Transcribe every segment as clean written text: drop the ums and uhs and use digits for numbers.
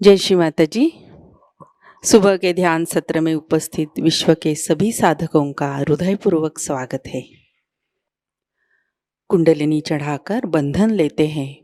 जय श्री माता जी। सुबह के ध्यान सत्र में उपस्थित विश्व के सभी साधकों का हृदयपूर्वक स्वागत है। कुंडलिनी चढ़ाकर बंधन लेते हैं।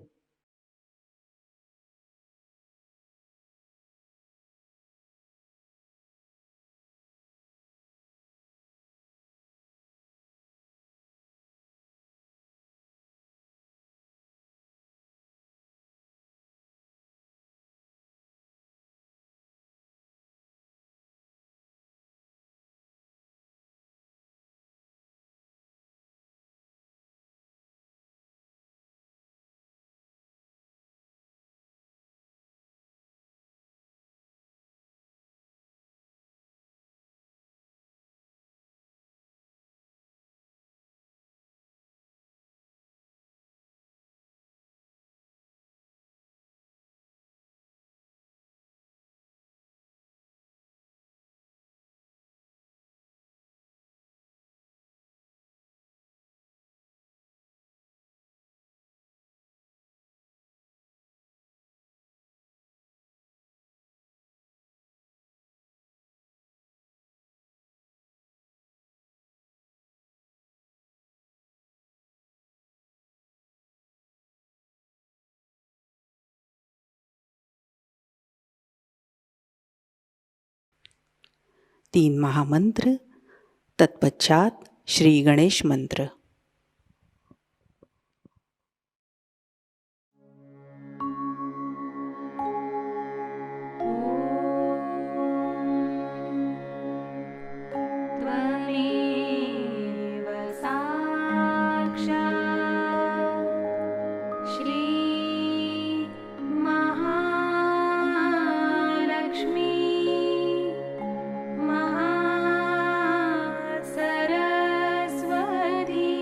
तीन महामंत्र, तत्पश्चात श्री गणेश मंत्र। सरस्वती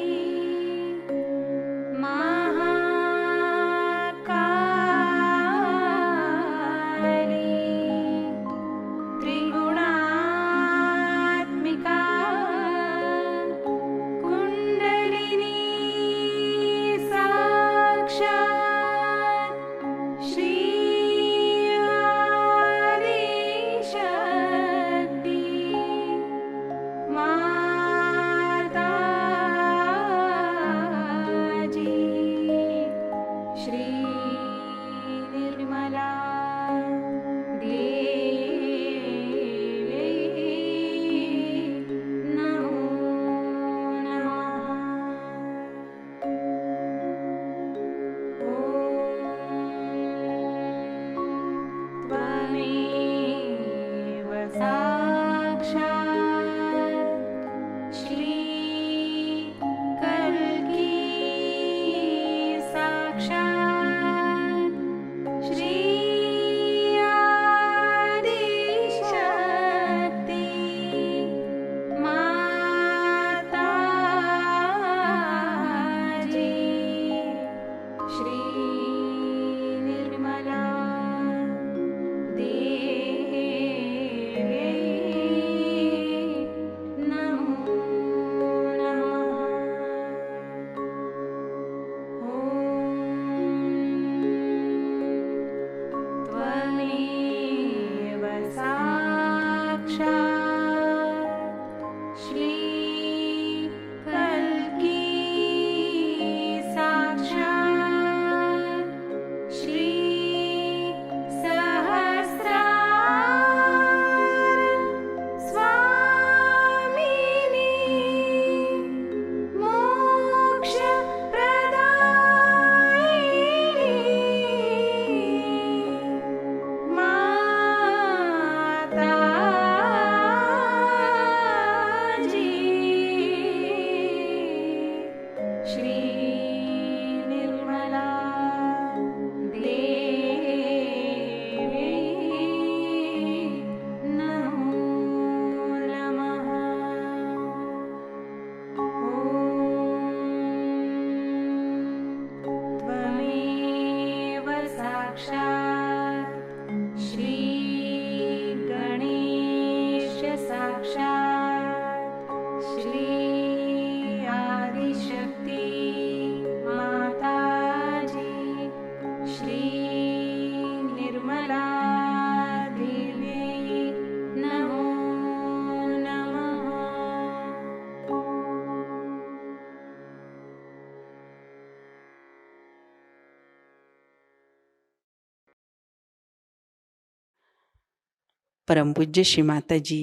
परम पूज्य श्री माता जी,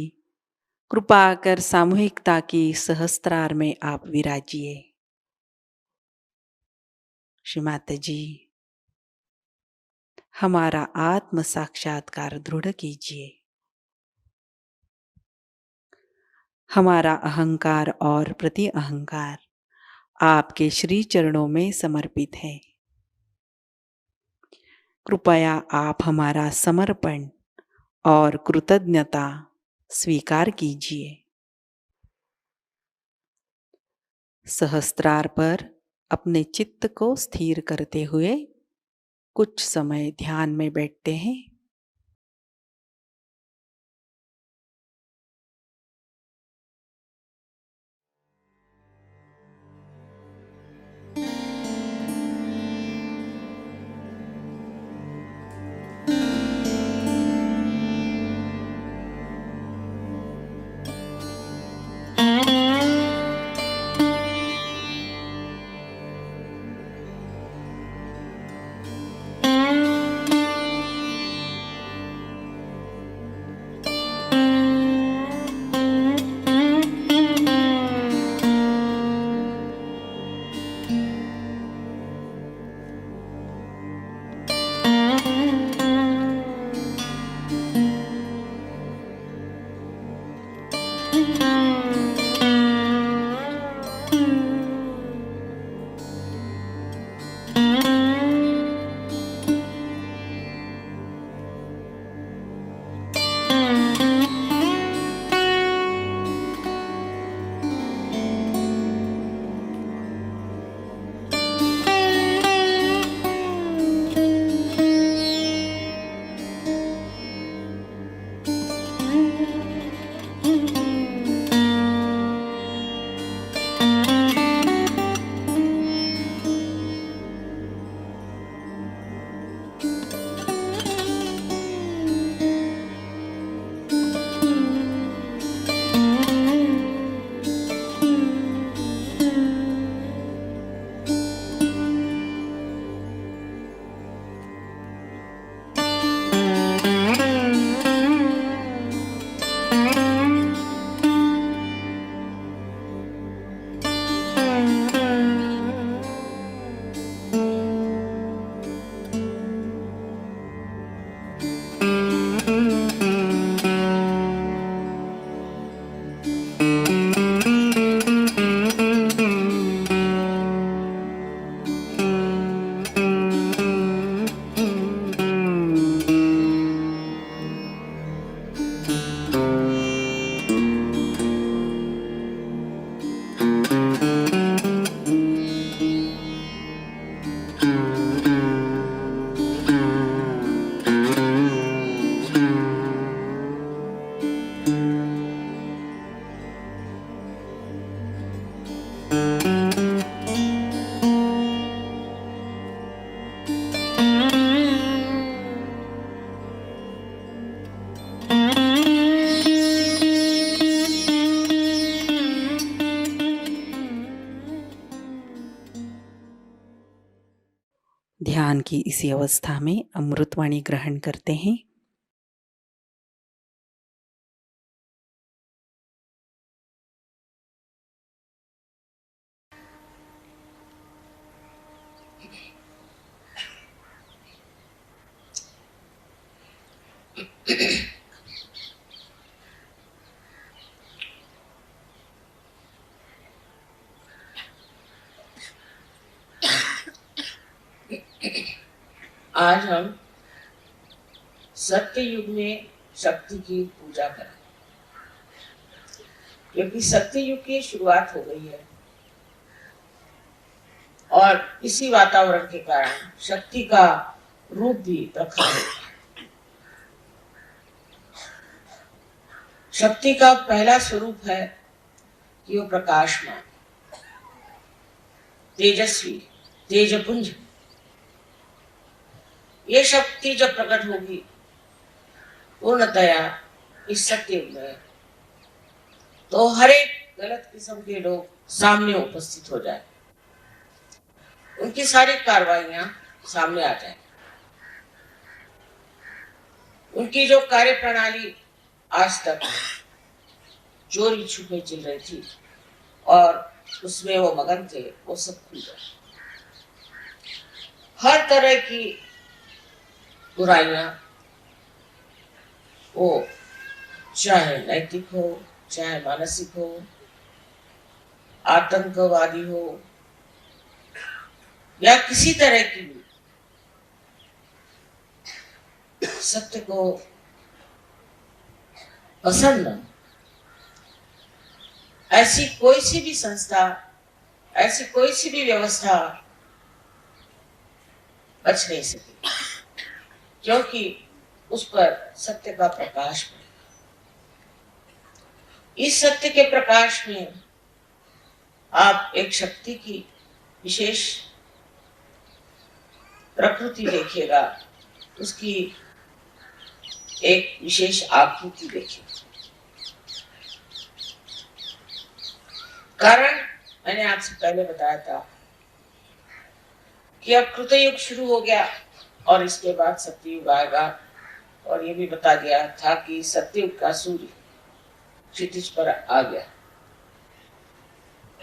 कृपा कर सामूहिकता की सहस्त्रार में आप विराजिए। श्री माता जी, हमारा आत्म साक्षात्कार दृढ़ कीजिए। हमारा अहंकार और प्रति अहंकार आपके श्री चरणों में समर्पित है। कृपया आप हमारा समर्पण और कृतज्ञता स्वीकार कीजिए। सहस्त्रार पर अपने चित्त को स्थिर करते हुए कुछ समय ध्यान में बैठते हैं। ध्यान की इसी अवस्था में अमृतवाणी ग्रहण करते हैं। आज हम सत्य युग में शक्ति की पूजा करें, क्योंकि सत्य युग की शुरुआत हो गई है और इसी वातावरण के कारण शक्ति का रूप भी प्रखर है। शक्ति का पहला स्वरूप है कि वो प्रकाशमान, तेजस्वी, तेजपुंज। ये शक्ति जब प्रकट होगी पूर्णतया इस सत्य युग में, तो हर एक गलत किस्म के लोग सामने उपस्थित हो जाए, उनकी सारी कार्रवाइयां सामने आ जाए, उनकी जो कार्य प्रणाली आज तक चोरी छुपे चल रही थी और उसमें वो मगन थे, वो सब खुल गया। हर तरह की बुराइयां, वो चाहे नैतिक हो, चाहे मानसिक हो, आतंकवादी हो या किसी तरह की भी, सत्य को पसंद न, ऐसी कोई सी भी संस्था, ऐसी कोई सी भी व्यवस्था बच नहीं सकी, क्योंकि उस पर सत्य का प्रकाश पड़ेगा। इस सत्य के प्रकाश में आप एक शक्ति की विशेष प्रकृति देखिएगा, उसकी एक विशेष आकृति देखिएगा। कारण मैंने आपसे पहले बताया था कि अब कृतयुग शुरू हो गया और इसके बाद सत्ययुग आएगा, और ये भी बता दिया था कि सत्ययुग का सूर्य क्षितिज पर आ गया।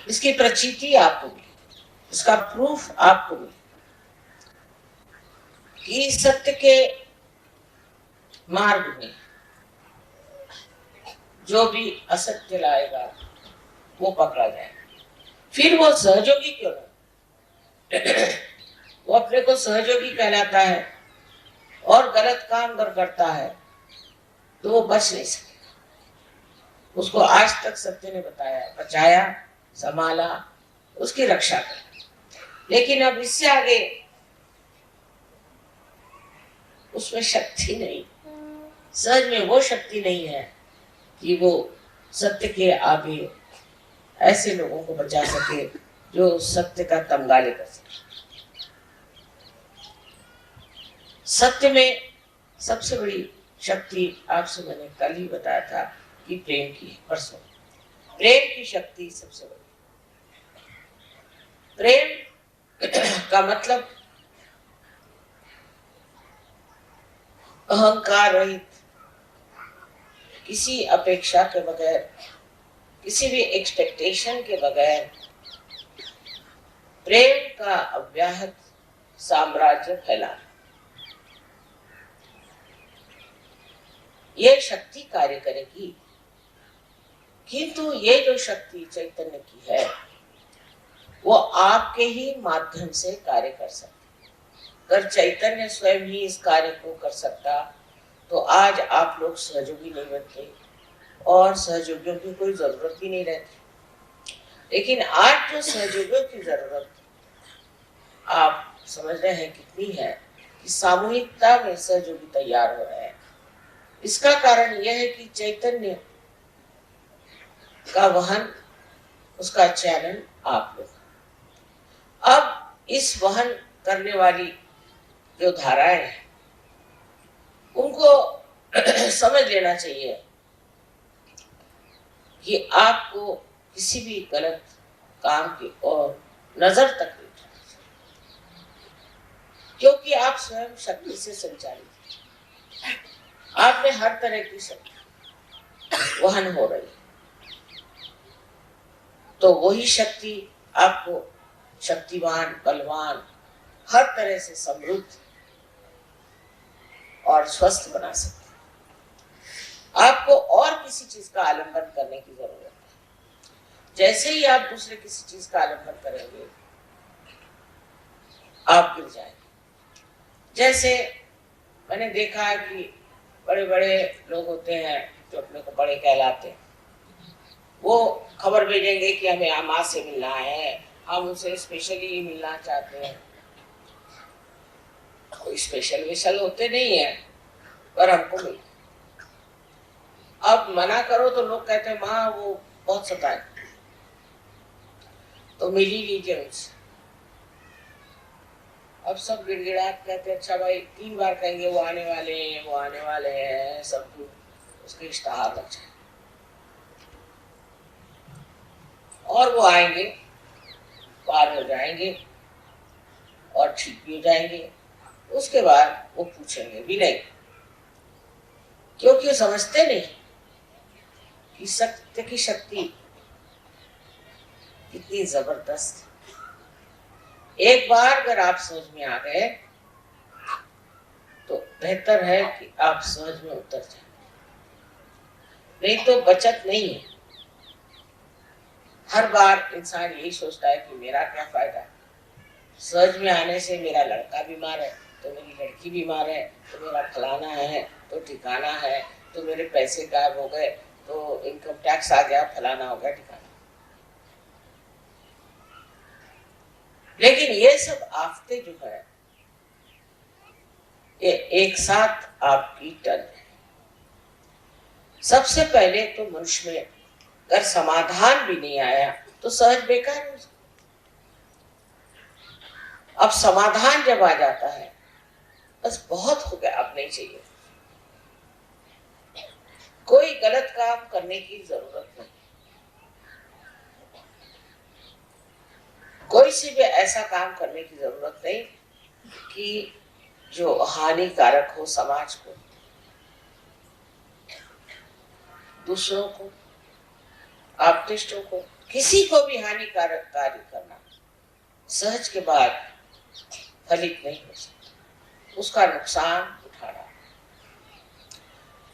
इसकी प्रचिति आपको मिली, इसका प्रूफ आपको मिली कि सत्य के मार्ग में जो भी असत्य लाएगा वो पकड़ा जाएगा। फिर वो सहयोगी क्यों ना, वो अपने को सहयोगी कहलाता है और गलत काम अगर करता है तो वो बच नहीं सकेगा। उसको आज तक सत्य ने बताया, बचाया, संभाला, उसकी रक्षा की। लेकिन अब इससे आगे उसमें शक्ति नहीं, सहज में वो शक्ति नहीं है कि वो सत्य के आगे ऐसे लोगों को बचा सके जो सत्य का तमगाले कर सके। सत्य में सबसे बड़ी शक्ति आपसे मैंने कल ही बताया था कि प्रेम की, परसों प्रेम की शक्ति सबसे बड़ी। प्रेम का मतलब अहंकार रहित, किसी अपेक्षा के बगैर, किसी भी एक्सपेक्टेशन के बगैर प्रेम का अव्याहत साम्राज्य फैलाना, ये शक्ति कार्य करेगी। किंतु ये जो शक्ति चैतन्य की है वो आपके ही माध्यम से कार्य कर सकती। अगर चैतन्य स्वयं ही इस कार्य को कर सकता तो आज आप लोग सहयोगी नहीं बनते और सहयोगियों की कोई जरूरत ही नहीं रहती। लेकिन आज जो सहयोगियों की जरूरत आप समझ रहे हैं कितनी है, कि सामूहिकता में सहयोगी तैयार हो रहे हैं। इसका कारण यह है कि चैतन्य का वहन, उसका चैनल आप लोग। अब इस वहन करने वाली जो धाराएं हैं उनको समझ लेना चाहिए कि आपको किसी भी गलत काम की ओर नजर तक नहीं उठाना चाहिए, क्योंकि आप स्वयं शक्ति से संचालित हैं। आप में हर तरह की शक्ति वहन हो रही है, तो वही शक्ति आपको शक्तिवान, बलवान, हर तरह से समृद्ध और स्वस्थ बना सकती है। आपको और किसी चीज का आलंबन करने की जरूरत है। जैसे ही आप दूसरे किसी चीज का आलंबन करेंगे आप गिर जाएंगे। जैसे मैंने देखा है कि बड़े बड़े लोग होते हैं जो अपने को बड़े कहलाते हैं, वो खबर भेजेंगे कि हमें माँ से मिलना है, हम उनसे स्पेशली मिलना चाहते हैं। कोई स्पेशल विशल होते नहीं है, पर हमको मिल। अब मना करो तो लोग कहते हैं माँ वो बहुत सताए, तो मिल ही लीजिए उनसे। अब सब गिड़गिड़ाहट कहते हैं अच्छा भाई, 3 बार कहेंगे वो आने वाले हैं, वो आने वाले हैं, सब कुछ उसके इश्तहार लग जाए और वो आएंगे, पार हो जाएंगे और ठीक भी हो जाएंगे। उसके बाद वो पूछेंगे भी नहीं, क्योंकि वो समझते नहीं कि सत्य की शक्ति कितनी जबरदस्त है। एक बार अगर आप समझ में आ गए तो बेहतर है कि आप समझ में उतर जाए, नहीं तो बचत नहीं है। हर बार इंसान यही सोचता है कि मेरा क्या फायदा, समझ में आने से मेरा लड़का बीमार है तो मेरी लड़की बीमार है, तो मेरा फलाना है तो ठिकाना है, तो मेरे पैसे गायब हो गए, तो इनकम टैक्स आ गया, फलाना हो गया, ठिकाना। लेकिन ये सब आफतें जो है ये एक साथ आपकी टल है। सबसे पहले तो मनुष्य में अगर समाधान भी नहीं आया तो सहज बेकार हो जाए। अब समाधान जब आ जाता है बस बहुत हो गया, अब नहीं चाहिए। कोई गलत काम करने की जरूरत नहीं, कोई से भी ऐसा काम करने की जरूरत नहीं कि जो हानिकारक हो समाज को, दूसरों को, आप्तेष्टों को, किसी को भी हानिकारक कार्य करना सहज के बाद फलित नहीं हो सकता, उसका नुकसान उठाना।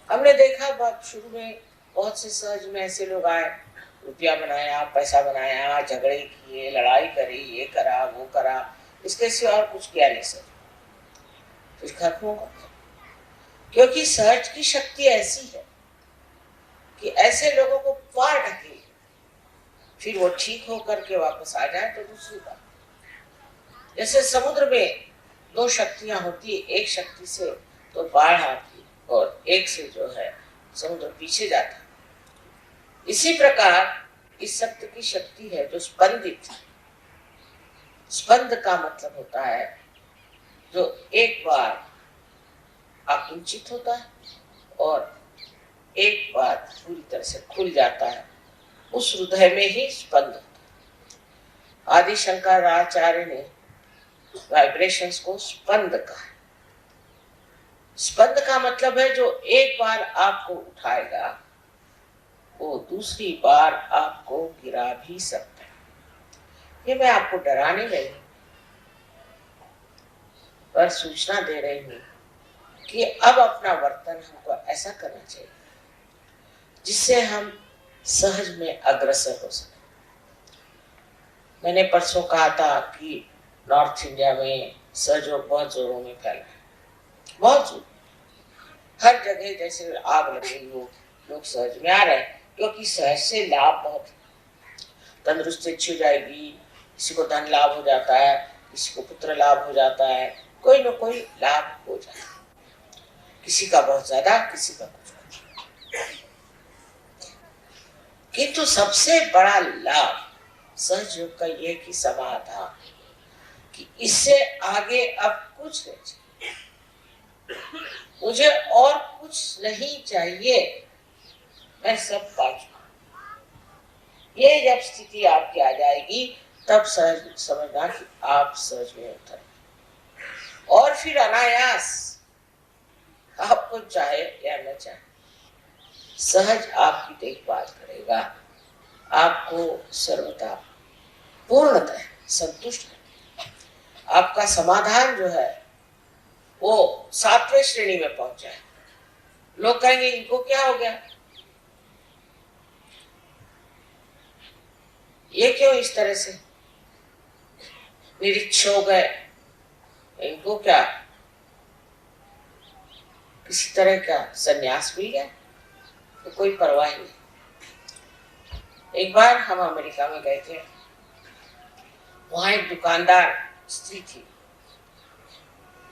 हमने देखा बात शुरू में बहुत से सहज में ऐसे लोग आए, रुपया बनाया, पैसा बनाया, झगड़े किए, लड़ाई करी, ये करा वो करा, इसके सिवा और कुछ किया नहीं सर, फिर खत्म होगा। क्योंकि सहज की शक्ति ऐसी है कि ऐसे लोगों को पार ढके, फिर वो ठीक होकर के वापस आ जाए तो दूसरी बात। जैसे समुद्र में दो शक्तियां होती है, एक शक्ति से तो बाढ़ आती और एक से जो है समुद्र पीछे जाता है। इसी प्रकार इस सत्य की शक्ति है जो स्पंदित। स्पंद का मतलब होता है जो एक बार आकुंचित होता है और एक बार पूरी तरह से खुल जाता है, उस हृदय में ही स्पंद होता है। आदि शंकराचार्य ने वाइब्रेशंस को स्पंद कहा। स्पंद का मतलब है जो एक बार आपको उठाएगा वो दूसरी बार आपको गिरा भी सकता है। ये मैं आपको डराने नहीं पर सूचना दे रही हूं कि अब अपना वर्तन हमको ऐसा करना चाहिए जिससे हम सहज में अग्रसर हो सके। मैंने परसों कहा था कि नॉर्थ इंडिया में सहयोग बहुत जोरों में फैला है, बहुत जोर, हर जगह जैसे आग लगी हो, लोग सहज में आ रहे हैं क्योंकि सहज से लाभ बहुत है। तंदुरुस्ती अच्छी हो जाएगी, किसी को धन लाभ हो जाता है, किसी को पुत्र लाभ हो जाता है, कोई न कोई लाभ हो जाता है, किसी का बहुत ज्यादा, किसी का कुछ। किंतु सबसे बड़ा लाभ सहज योग का ये कि समाधान, कि इससे आगे अब कुछ नहीं चाहिए, मुझे और कुछ नहीं चाहिए, मैं सब पा चुका। ये जब स्थिति आपकी आ जाएगी तब सहज समझना कि आप सहज में उतर, और फिर अनायास आपको चाहे या न चाहे सहज आपकी देखभाल करेगा, आपको सर्वथा पूर्णतः संतुष्ट है। आपका समाधान जो है वो 7वें श्रेणी में पहुंच जाए। लोग कहेंगे इनको क्या हो गया, ये क्यों इस तरह से निरीक्ष हो गए, इनको क्या किसी तरह का संन्यास मिल गया, तो कोई परवाह नहीं। एक बार हम अमेरिका में गए थे, वहां एक दुकानदार स्त्री थी,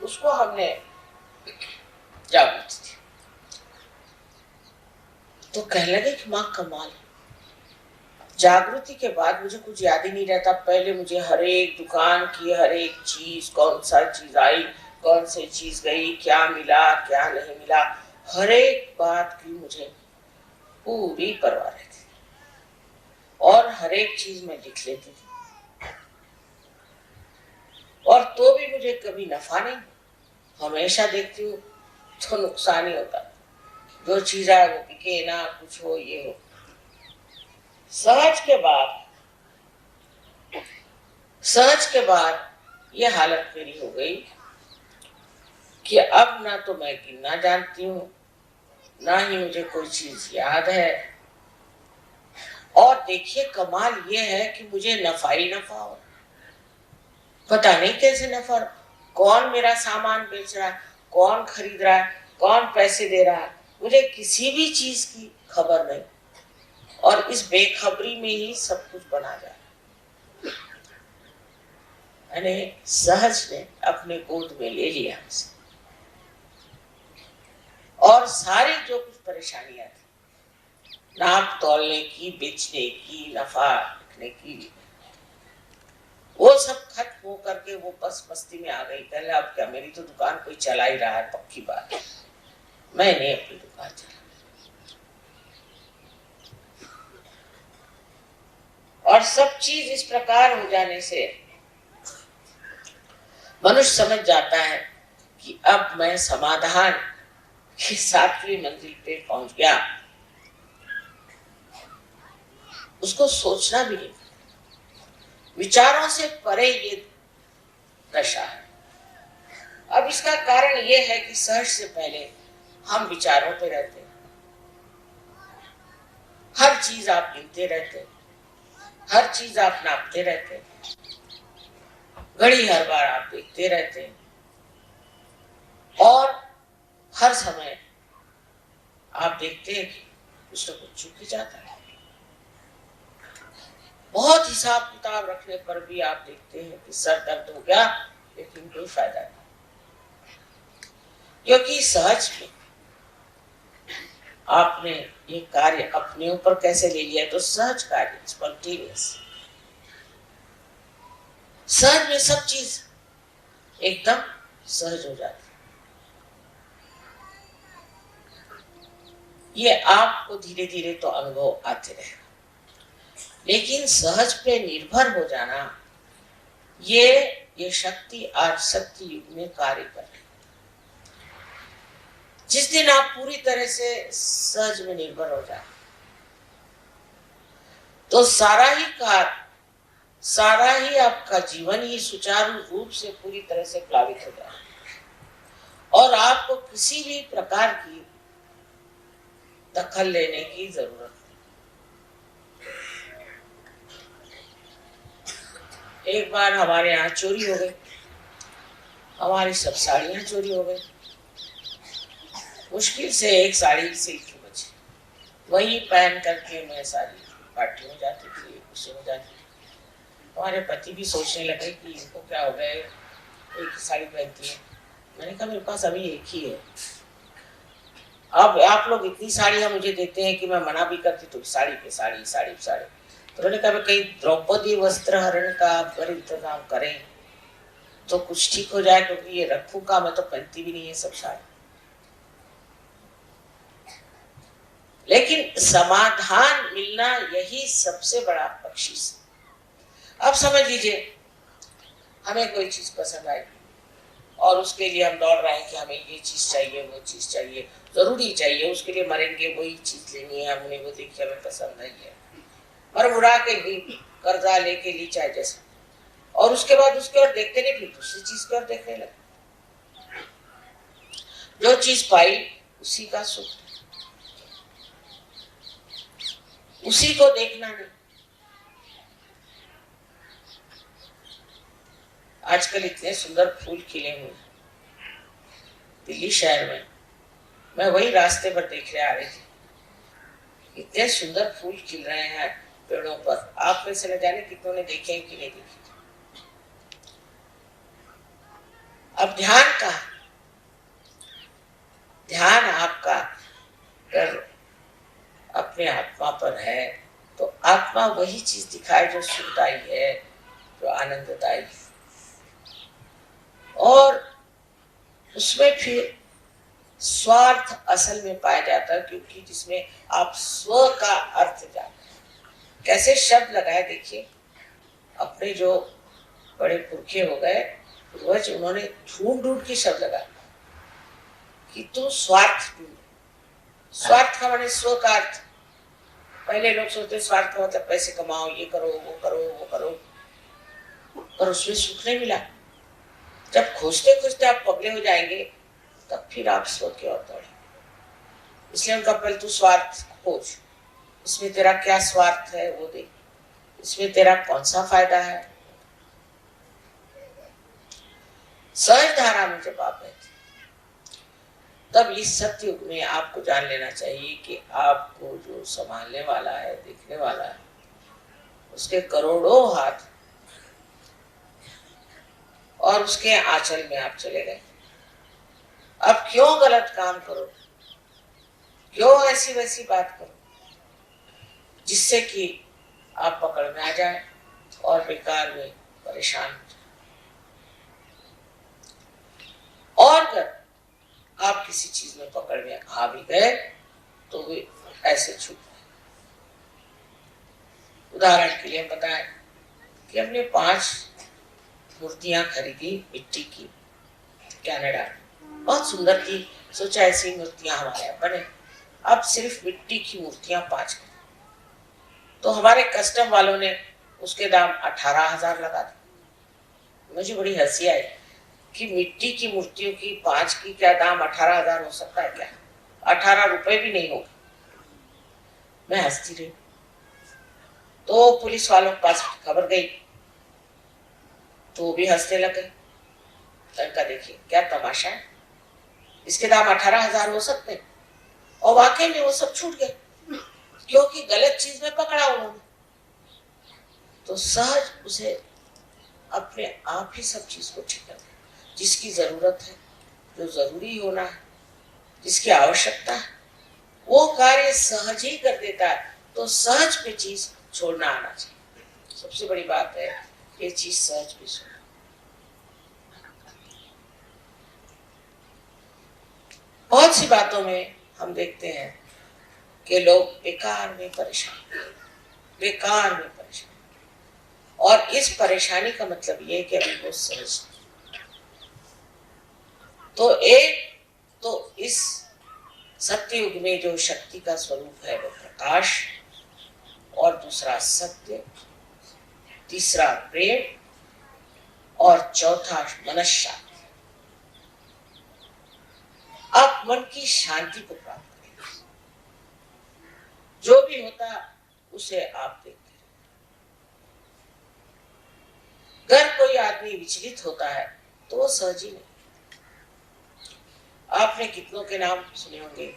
उसको हमने जागृति थी तो कहने लगे कि माँ कमाल है। जागृति के बाद मुझे कुछ याद ही नहीं रहता, पहले मुझे हर एक दुकान की हर एक चीज, कौन सा चीज आई, कौन सी चीज गई, क्या मिला क्या नहीं मिला, हर एक बात की मुझे पूरी परवाह रहती थी और हर एक चीज मैं लिख लेती थी। और तो भी मुझे कभी नफा नहीं, हमेशा देखती हूँ तो नुकसान ही होता। जो चीज आए वो बिके ना, कुछ हो ये हो। सहज के बाद ये हालत मेरी हो गई कि अब ना तो मैं गिनना जानती हूँ, ना ही मुझे कोई चीज याद है। और देखिए कमाल ये है कि मुझे नफा ही नफा हो, पता नहीं कैसे नफा, कौन मेरा सामान बेच रहा है, कौन खरीद रहा है, कौन पैसे दे रहा है, मुझे किसी भी चीज की खबर नहीं। और इस बेखबरी में ही सब कुछ बना जाए। मैंने सहज ने अपने गोद में ले लिया उसे, और सारी जो कुछ परेशानियां थी, नाप तोलने की, बेचने की, नफा रखने की, वो सब खत्म हो करके वो बस मस्ती में आ गई। पहले अब क्या, मेरी तो दुकान कोई चला ही रहा है, पक्की बात है, मैंने अपनी दुकान चला। और सब चीज इस प्रकार हो जाने से मनुष्य समझ जाता है कि अब मैं समाधान की 7वीं मंजिल पे पहुंच गया। उसको सोचना भी नहीं, विचारों से परे ये दशा है। अब इसका कारण ये है कि सहज से पहले हम विचारों पे रहते हैं, हर चीज आप गिनते रहते हैं, हर चीज आप नापते रहते हैं, घड़ी हर बार आप देखते रहते हैं, और हर समय आप देखते हैं कि कुछ न कुछ चूक ही जाता है। बहुत हिसाब किताब रखने पर भी आप देखते हैं कि सर दर्द हो गया, लेकिन कोई फायदा नहीं, क्योंकि सहज में आपने ये कार्य अपने ऊपर कैसे ले लिया, तो सहज कार्य, स्पॉन्टेनियस। सहज में सब चीज एकदम सहज हो जाती है। ये आपको धीरे धीरे तो अनुभव आते रहेगा, लेकिन सहज पे निर्भर हो जाना, ये शक्ति आज सत्य युग में कार्य कर रही है। जिस दिन आप पूरी तरह से सहज में निर्भर हो जाए, तो सारा ही कार्य, सारा ही आपका जीवन ही सुचारू रूप से पूरी तरह से प्लावित हो जाए, और आपको किसी भी प्रकार की दखल लेने की जरूरत नहीं। एक बार हमारे यहाँ चोरी हो गई, हमारी सब साड़ियां चोरी हो गई। मुश्किल से एक साड़ी सिल्क की बची, वही पहन करके मैं सारी पार्टी में जाती थी, खुशी में जाती थी। हमारे पति भी सोचने लगे कि इनको क्या हो गया, एक ही साड़ी पहनती है। मैंने कहा मेरे पास अभी एक ही है। अब आप लोग इतनी साड़ियां मुझे देते हैं कि मैं मना भी करती, तो साड़ी पे साड़ी, साड़ी पे साड़ी। तो मैंने कहा कहीं द्रौपदी वस्त्र हरण का अगर इंतजाम करें तो कुछ ठीक हो जाए, क्योंकि ये रखूं का, मैं तो पहनती भी नहीं है सब साड़ी। लेकिन समाधान मिलना यही सबसे बड़ा बख्शीश है। अब समझ लीजिए, हमें कोई चीज पसंद आई और उसके लिए हम दौड़ रहे हैं कि हमें ये चीज चाहिए, वो चीज चाहिए, जरूरी चाहिए, उसके लिए मरेंगे, वही चीज लेनी है, हमने वो देखी, हमें पसंद नहीं है, मर मुरा के भी कर्जा लेके ली चाहे जैसे, और उसके बाद उसके और देखते नहीं, फिर दूसरी चीज की ओर देखने लगे। जो चीज पाई उसी का सुख, उसी को देखना नहीं। आजकल इतने सुंदर फूल खिले हुए दिल्ली शहर में, मैं वही रास्ते पर देखने आ रही थी, इतने सुंदर फूल खिल रहे हैं पेड़ों पर। आप में से न जाने कितनों ने देखे हैं कि नहीं देखे। अब ध्यान का, ध्यान आपका कर अपने आत्मा पर है, तो आत्मा वही चीज दिखाए जो सुखदायी है, जो आनंददायी है, और उसमें फिर स्वार्थ असल में पाया जाता है, क्योंकि जिसमें आप स्व का अर्थ जानते हैं। कैसे शब्द लगाए देखिए, अपने जो बड़े पुरखे हो गए पूर्वज, उन्होंने ढूंढ ढूंढ के शब्द लगाए कि तुम स्वार्थ ढूंढो। स्वार्थ का माने स्व का अर्थ, पहले लोग सोचते स्वार्थ का मतलब पैसे कमाओ, ये करो, वो करो, वो करो, पर उसमें सुख नहीं मिला। जब खोजते खोजते आप पगले हो जाएंगे, तब फिर आप सोच के और दौड़े। इसलिए उनका पहले तू स्वार्थ खोज, इसमें तेरा क्या स्वार्थ है वो देख, इसमें तेरा कौन सा फायदा है। सहज धारा में जब आप बैठे, तब इस सत्युग में आपको जान लेना चाहिए कि आपको जो संभालने वाला है, देखने वाला है, उसके करोड़ों हाथ और उसके आंचल में आप चले गए। अब क्यों गलत काम करो, क्यों ऐसी वैसी बात करो जिससे कि आप पकड़ में आ जाए और बेकार में परेशान हो जाए। और अगर आप किसी चीज में पकड़ में आ भी गए तो वे ऐसे छूट गए। उदाहरण के लिए हम बताएं कि हमने 5 मूर्तियां खरीदी मिट्टी की कनाडा, बहुत सुंदर थी, सोचा ऐसी मूर्तियां हमारे यहाँ बने। अब सिर्फ मिट्टी की मूर्तियां 5 तो हमारे कस्टम वालों ने उसके दाम 18,000 लगा दिए। मुझे बड़ी हंसी आई कि मिट्टी की मूर्तियों की 5 की क्या दाम 18,000 हो सकता है क्या? 18 रुपए भी नहीं होगा। मैं हंसती रही। तो पुलिस वालों के पास खबर गई तो वो भी हंसने लगे। लड़का देखिए क्या तमाशा है, इसके दाम 18,000 हो सकते हैं। और वाकई में वो सब छूट गए क्योंकि गलत चीज में पकड़ा उन्होंने। तो सहज उसे अपने आप ही सब चीज को ठीक कर, जिसकी जरूरत है, जो जरूरी होना है, जिसकी आवश्यकता है, वो कार्य सहज ही कर देता है। तो सहज पे चीज छोड़ना आना चाहिए। सबसे बड़ी बात है ये चीज सहज पे छोड़ना। बहुत सी बातों में हम देखते हैं कि लोग बेकार में परेशान, बेकार में परेशान, और इस परेशानी का मतलब ये है कि अभी वो सहज। तो एक तो इस सत्य युग में जो शक्ति का स्वरूप है वो प्रकाश, और दूसरा सत्य, तीसरा प्रेम, और चौथा मनश्शांति। आप मन की शांति को प्राप्त करें। जो भी होता उसे आप देखते हैं। अगर कोई आदमी विचलित होता है तो वो सहज ही नहीं। आपने कितनों के नाम सुने होंगे,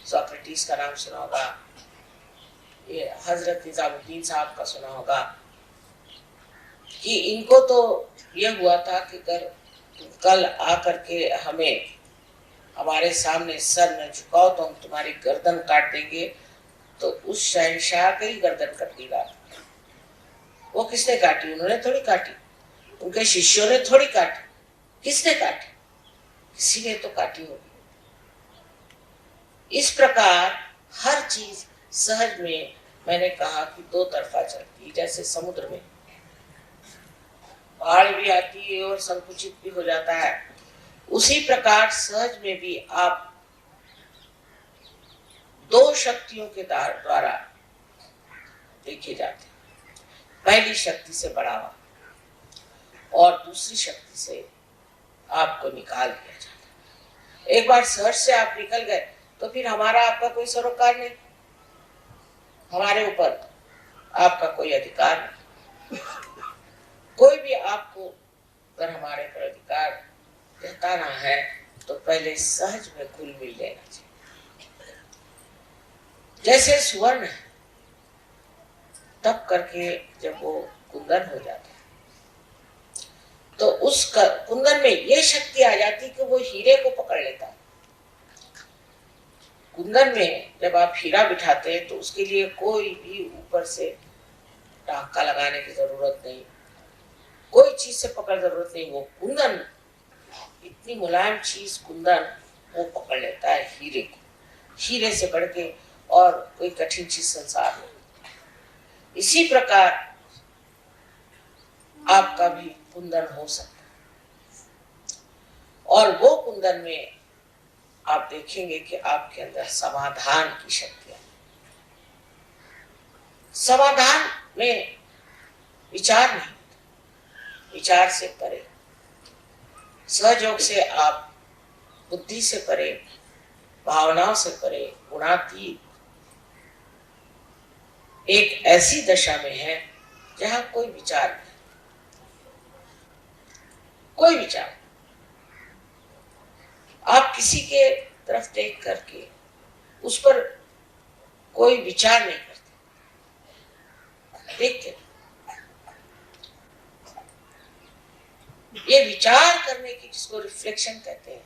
सोक्रेटिस का नाम सुना होगा, ये हजरत निजामुद्दीन साहब का सुना होगा कि इनको तो यह हुआ था कि कल आकर के हमें हमारे सामने सर न झुकाओ तो हम तुम्हारी गर्दन काट देंगे। तो उस शहंशाह की ही गर्दन कट दी। वो किसने काटी? उन्होंने थोड़ी काटी, उनके शिष्यों ने थोड़ी काटी। किसने काटी? किसी ने तो काटी होगी। इस प्रकार हर चीज सहज में, मैंने कहा कि 2 तरफा चलती, जैसे समुद्र में बाढ़ भी आती है और संकुचित भी हो जाता है, उसी प्रकार सहज में भी आप 2 शक्तियों के द्वारा देखे जाते हैं। पहली शक्ति से बढ़ावा और दूसरी शक्ति से आपको निकाल दिया जाता है। एक बार सहज से आप निकल गए तो फिर हमारा आपका कोई सरोकार नहीं, हमारे ऊपर आपका कोई अधिकार नहीं। कोई भी आपको अगर हमारे पर अधिकार जताना है तो पहले सहज में घुल मिल लेना चाहिए। जैसे सुवर्ण है, तब करके जब वो कुंदन हो जाता है तो उस कुंदन में ये शक्ति आ जाती कि वो हीरे को पकड़ लेता है। कुंदन में जब आप हीरा बिठाते हैं तो उसके लिए कोई भी ऊपर से टांका लगाने की जरूरत नहीं, कोई चीज से पकड़ जरूरत नहीं। वो कुंदन, इतनी मुलायम चीज कुंदन, वो पकड़ लेता है हीरे को। हीरे से बढ़ के और कोई कठिन चीज संसार में। इसी प्रकार आपका भी कुंदन हो सकता है, और वो कुंदन में आप देखेंगे कि आपके अंदर समाधान की शक्ति है। समाधान में विचार नहीं, विचार से परे, सहयोग से आप बुद्धि से परे, भावनाओं से परे, गुणातीत एक ऐसी दशा में है जहां कोई विचार नहीं, कोई विचार। आप किसी के तरफ देख करके उस पर कोई विचार नहीं करते, देख के। ये विचार करने की, जिसको रिफ्लेक्शन कहते हैं,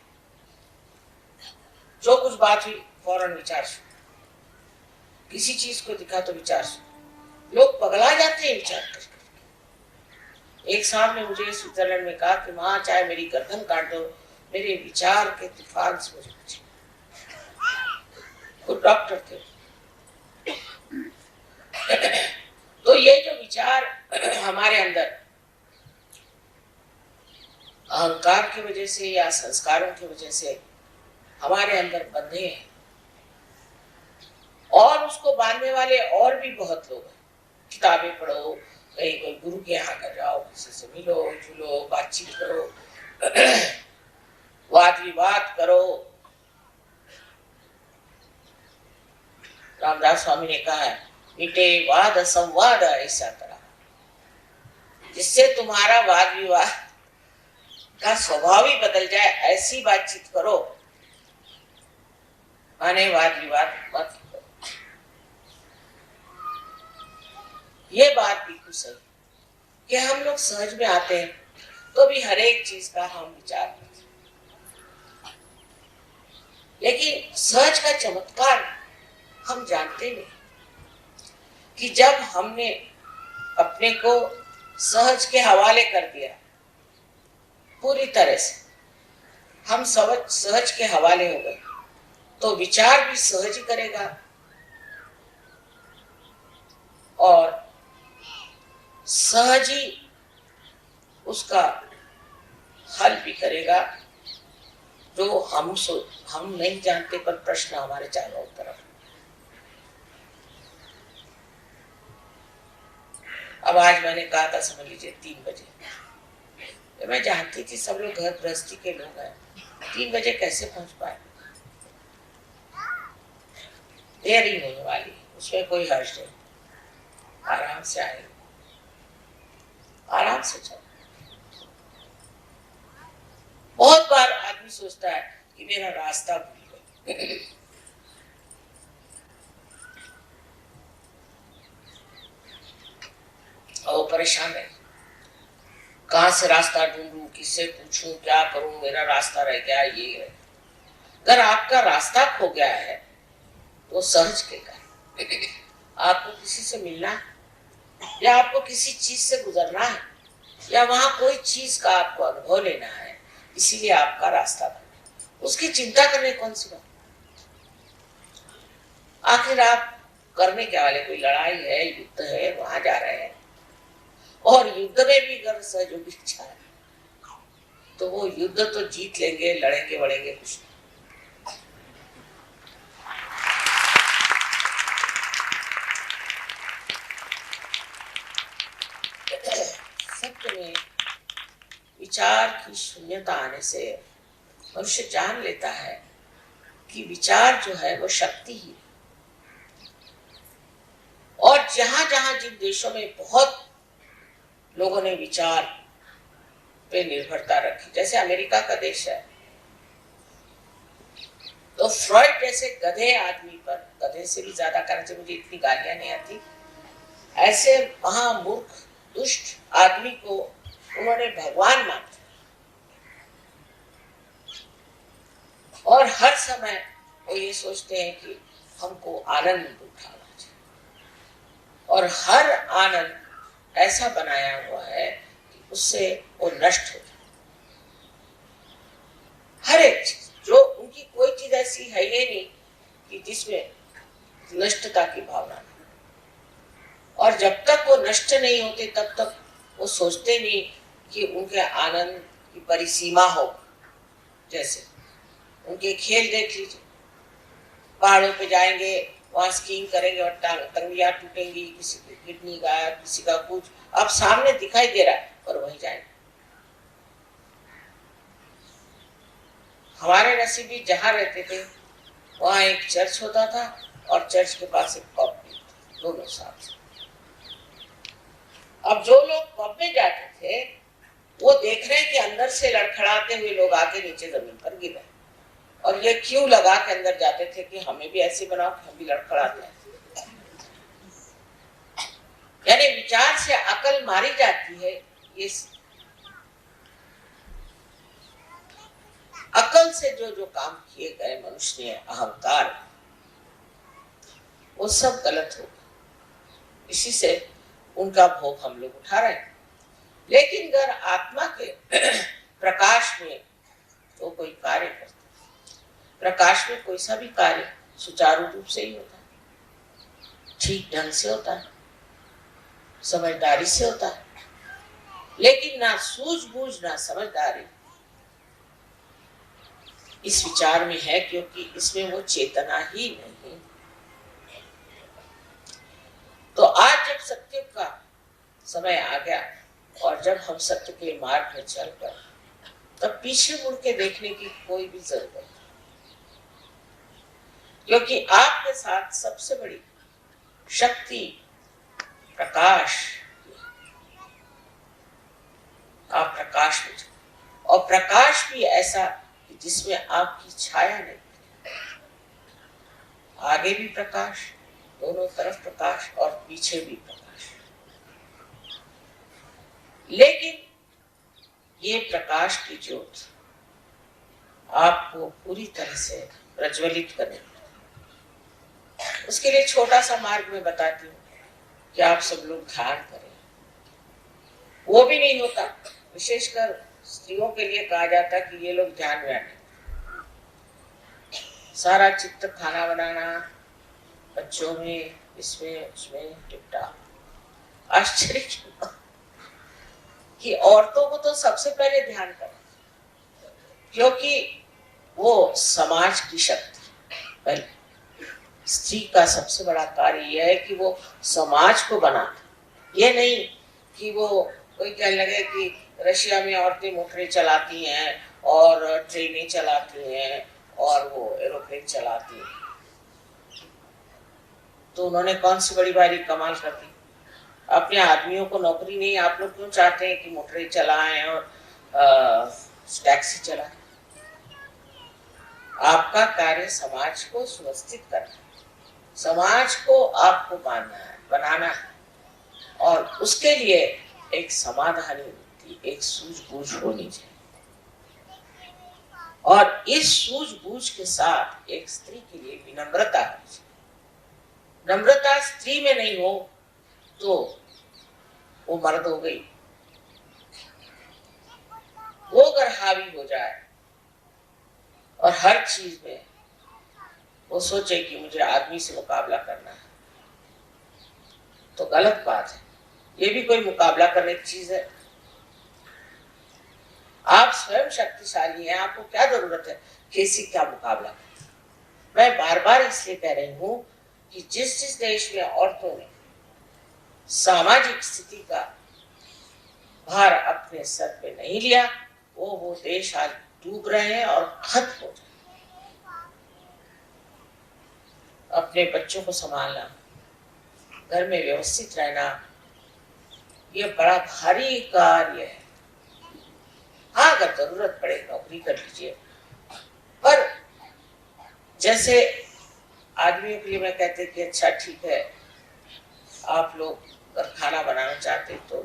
जो कुछ बात हुई फौरन विचार शुरू, किसी चीज को दिखा तो विचार शुरू। लोग पगला जाते हैं विचार करके। एक साहब ने मुझे स्विट्जरलैंड में कहा कि माँ चाहे मेरी गर्दन काट दो, मेरे विचार के तूफान से मुझे बचे। वो डॉक्टर थे। तो ये जो विचार हमारे अंदर अहंकार की वजह से या संस्कारों की वजह से हमारे अंदर बंधे हैं, और उसको बांधने वाले और भी बहुत लोग हैं। किताबें पढ़ो, कहीं कोई गुरु के यहाँ कर जाओ, किसी से मिलो जुलो, बातचीत करो, वाद विवाद करो। रामदास स्वामी ने कहा है, मिटे वाद संवाद ऐसा करा, जिससे तुम्हारा वाद विवाद का स्वभाव ही बदल जाए, ऐसी बातचीत करो। माने वाद विवाद मत करो। ये बात बिल्कुल सही कि हम लोग सहज में आते हैं तो भी हर एक चीज का हम विचार करते हैं, लेकिन सहज का चमत्कार हम जानते नहीं कि जब हमने अपने को सहज के हवाले कर दिया, पूरी तरह से हम सहज के हवाले हो गए, तो विचार भी सहज ही करेगा और सहज ही उसका हल भी करेगा, जो हम नहीं जानते, पर प्रश्न हमारे चारों तरफ। अब आज मैंने कहा था, समझ लीजिए 3 बजे, तो मैं जानती थी सब लोग घर गृहस्थी के लोग हैं, 3 बजे कैसे पहुंच पाए। देरी होने वाली, उसमें कोई हर्ष नहीं, आराम से आए, आराम से चलो। बहुत बार आदमी सोचता है कि मेरा रास्ता भूल गया, और परेशान है, कहां से रास्ता ढूंढूं, किससे पूछूं, क्या करूं, मेरा रास्ता रह गया, ये है। अगर आपका रास्ता खो गया है तो सहज के कारण आपको किसी से मिलना है, या आपको किसी चीज से गुजरना है, या वहां कोई चीज का आपको अनुभव लेना है, इसीलिए आपका रास्ता बना। उसकी चिंता करने कौन सी बात। आखिर आप करने क्या वाले, कोई लड़ाई है, युद्ध है, वहां जा रहे हैं, और युद्ध में भी अगर सहयोगी इच्छा है तो वो युद्ध तो जीत लेंगे, लड़ेंगे बढ़ेंगे कुछ। सत्य में विचार की शून्यता आने से मनुष्य जान लेता है कि विचार जो है वो शक्ति ही है। और जहां जहां जिन देशों में बहुत लोगों ने विचार पे निर्भरता रखी, जैसे अमेरिका का देश है, तो फ्रॉइड जैसे गधे आदमी पर, गधे से भी ज्यादा, कारण से मुझे इतनी गालियां नहीं आती, ऐसे महामूर्ख दुष्ट आदमी को उन्होंने भगवान माना, और हर समय वो ये सोचते हैं कि हमको आनंद उठाना चाहिए, और हर आनंद ऐसा बनाया हुआ है कि उससे वो नष्ट हो जाए। हर एक चीज, जो उनकी कोई चीज ऐसी है ही नहीं कि जिसमें नष्टता की भावना नहीं, और जब तक वो नष्ट नहीं होते तब तक वो सोचते नहीं कि उनके आनंद की परिसीमा हो। जैसे उनके खेल देख लीजिए, पहाड़ों पे जाएंगे, वहां स्कीइंग करेंगे और टंगियां टूटेंगी, किसी की किडनी गायब, किसी का कुछ। अब सामने दिखाई दे रहा है और वहीं जाएंगे। हमारे नसीबी जहां रहते थे वहां एक चर्च होता था और चर्च के पास एक पब भी था, दोनों साथ। अब जो लोग पब में जाते थे वो देख रहे हैं कि अंदर से लड़खड़ाते हुए लोग आके नीचे जमीन पर गिर रहे, और ये क्यों लगा के अंदर जाते थे कि हमें भी ऐसे बनाओ कि हम भी लड़खड़ाते हैं। यानी विचार से अकल मारी जाती है। ये अकल से जो जो काम किए गए मनुष्य ने, अहंकार, वो सब गलत हो गया। इसी से उनका भोग हम लोग उठा रहे हैं। लेकिन अगर आत्मा के प्रकाश में तो कोई कार्य करते, प्रकाश में कोई सा भी कार्य सुचारू रूप से ही होता है, ठीक ढंग से होता है, समझदारी से होता है। लेकिन ना सूझबूझ ना समझदारी इस विचार में है, क्योंकि इसमें वो चेतना ही नहीं। तो आज जब सत्य का समय आ गया और जब हम सत्य के मार्ग में चलकर, तब पीछे मुड़ के देखने की कोई भी जरूरत नहीं, क्योंकि आपके साथ सबसे बड़ी शक्ति प्रकाश। आप प्रकाश में, और प्रकाश भी ऐसा जिसमें आपकी छाया नहीं, आगे भी प्रकाश, दोनों तरफ प्रकाश और पीछे भी प्रकाश। लेकिन ये प्रकाश की ज्योत आपको पूरी तरह से प्रज्वलित करने, उसके लिए छोटा सा मार्ग मैं बताती हूँ कि आप सब लोग ध्यान करें। वो भी नहीं होता, विशेषकर स्त्रियों के लिए कहा जाता है कि ये लोग ध्यान में आने, सारा चित्त खाना बनाना, बच्चों में, इसमें उसमें टिपटा। आश्चर्य कि औरतों को तो सबसे पहले ध्यान करें, क्योंकि वो समाज की शक्ति। पहले स्त्री का सबसे बड़ा कार्य यह है कि वो समाज को बनाना, ये नहीं कि वो कोई कहने लगे कि रशिया में औरतें मोटरें चलाती हैं और ट्रेनें चलाती हैं और वो एरोप्लेन चलाती हैं, तो उन्होंने कौन सी बड़ी भारी कमाल कर दी। अपने आदमियों को नौकरी नहीं, आप लोग क्यों चाहते हैं कि मोटरें चलाएं और टैक्सी चलाएं? आपका कार्य समाज को सुव्यवस्थित करना, समाज को आपको मानना है, बनाना है, और उसके लिए एक समाधानी नीति, एक सूझबूझ होनी चाहिए। और इस सूझबूझ के साथ एक स्त्री के लिए विनम्रता होनी चाहिए। नम्रता स्त्री में नहीं हो तो वो मर्द हो गई। वो अगर हावी हो जाए और हर चीज में वो सोचे कि मुझे आदमी से मुकाबला करना है, तो गलत बात है। ये भी कोई मुकाबला करने की चीज है? आप स्वयं शक्तिशाली हैं, आपको क्या जरूरत है किसी का मुकाबला करने? मैं बार बार इसलिए कह रही हूं कि जिस जिस देश में औरतों ने सामाजिक स्थिति का भार अपने सर पे नहीं लिया, वो देश आज डूब रहे हैं और खत्म हो जाए। अपने बच्चों को संभालना, घर में व्यवस्थित रहना, ये बड़ा भारी कार्य है। हाँ, अगर जरूरत पड़े नौकरी कर लीजिए, पर जैसे आदमियों के लिए मैं कहते कि अच्छा ठीक है, आप लोग अगर खाना बनाना चाहते तो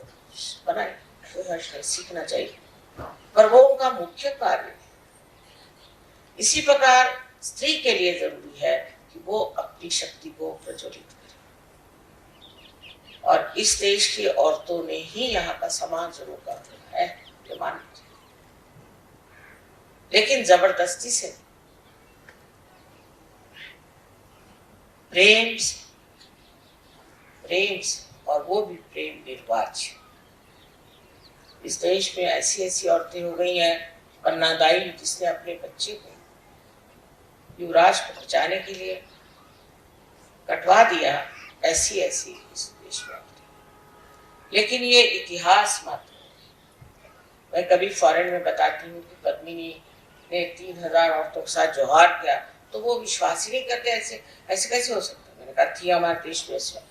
बनाए, कोई हर्ष नहीं, सीखना चाहिए, पर वो उनका मुख्य कार्य है। इसी प्रकार स्त्री के लिए जरूरी है कि वो अपनी शक्ति को प्रज्वलित करे, और इस देश की औरतों ने ही यहाँ का समाज जरूर कर है, ये मान लीजिए, लेकिन जबरदस्ती से, प्रेम से, और वो भी प्रेम निर्वाच्य। इस देश में ऐसी ऐसी औरतें हो गई हैं, कन्नादाई, जिसने अपने बच्चे को युवराज को बचाने के लिए कटवा दिया, ऐसी ऐसी इस देश में। लेकिन ये इतिहास मात्र। मैं कभी फॉरेन में बताती हूँ कि पद्मिनी ने 3000 औरतों के साथ जोहार किया, तो वो विश्वास ही नहीं करते। ऐसे ऐसे कैसे हो सकता? मैंने कहा थी हमारे देश में इसमें।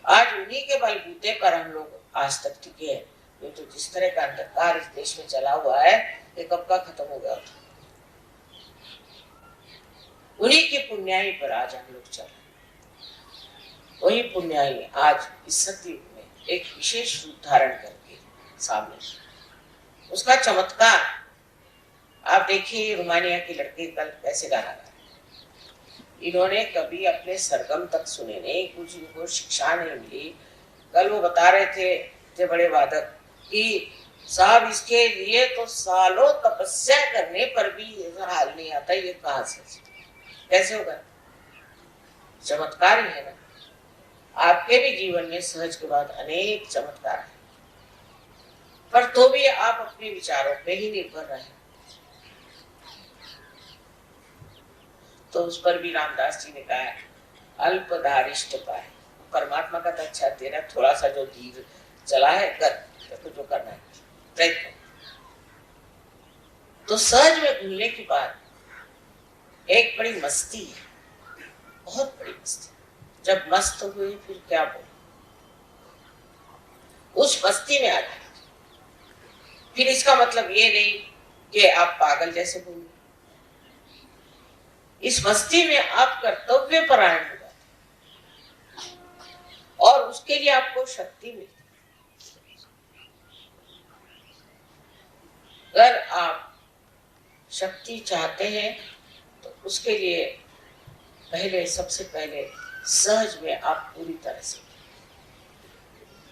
आज उन्हीं के बलबूते पर हम लोग आज तक टिके हैं। ये तो जिस तरह का अंधकार इस देश में चला हुआ है, ये कब का खत्म हो गया था। उन्हीं की पुण्याई पर आज हम लोग चल रहे। वही पुण्याई आज इस सतयुग में एक विशेष रूप धारण करके सामने। उसका चमत्कार आप देखिए, रोमानिया के लड़के कल कैसे गाना गा रहे। इन्होंने कभी अपने सरगम तक सुने नहीं, कुछ इनको शिक्षा नहीं मिली। कल वो बता रहे थे बड़े वादक कि साहब इसके लिए तो सालों तपस्या करने पर भी हाल नहीं आता। ये कहां से कैसे होगा? चमत्कार ही है ना। आपके भी जीवन में सहज के बाद अनेक चमत्कार है, पर तो भी आप अपने विचारों पे ही निर्भर रहे। तो उस पर भी रामदास जी ने कहा है, अल्पदारिष्ट पाए। परमात्मा का तो अच्छा तेरा थोड़ा सा जो धीर चला है कर, तो जो करना है प्रयत्न। तो सहज में घुलने के बाद एक बड़ी मस्ती है, बहुत बड़ी मस्ती। जब मस्त हुए फिर क्या बोल, उस मस्ती में आ जाए। फिर इसका मतलब ये नहीं कि आप पागल जैसे बोलो। इस मस्ती में आप कर्तव्य परायण हो जाते और उसके लिए आपको शक्ति मिलती। अगर आप शक्ति चाहते हैं तो उसके लिए पहले सबसे पहले सहज में आप पूरी तरह से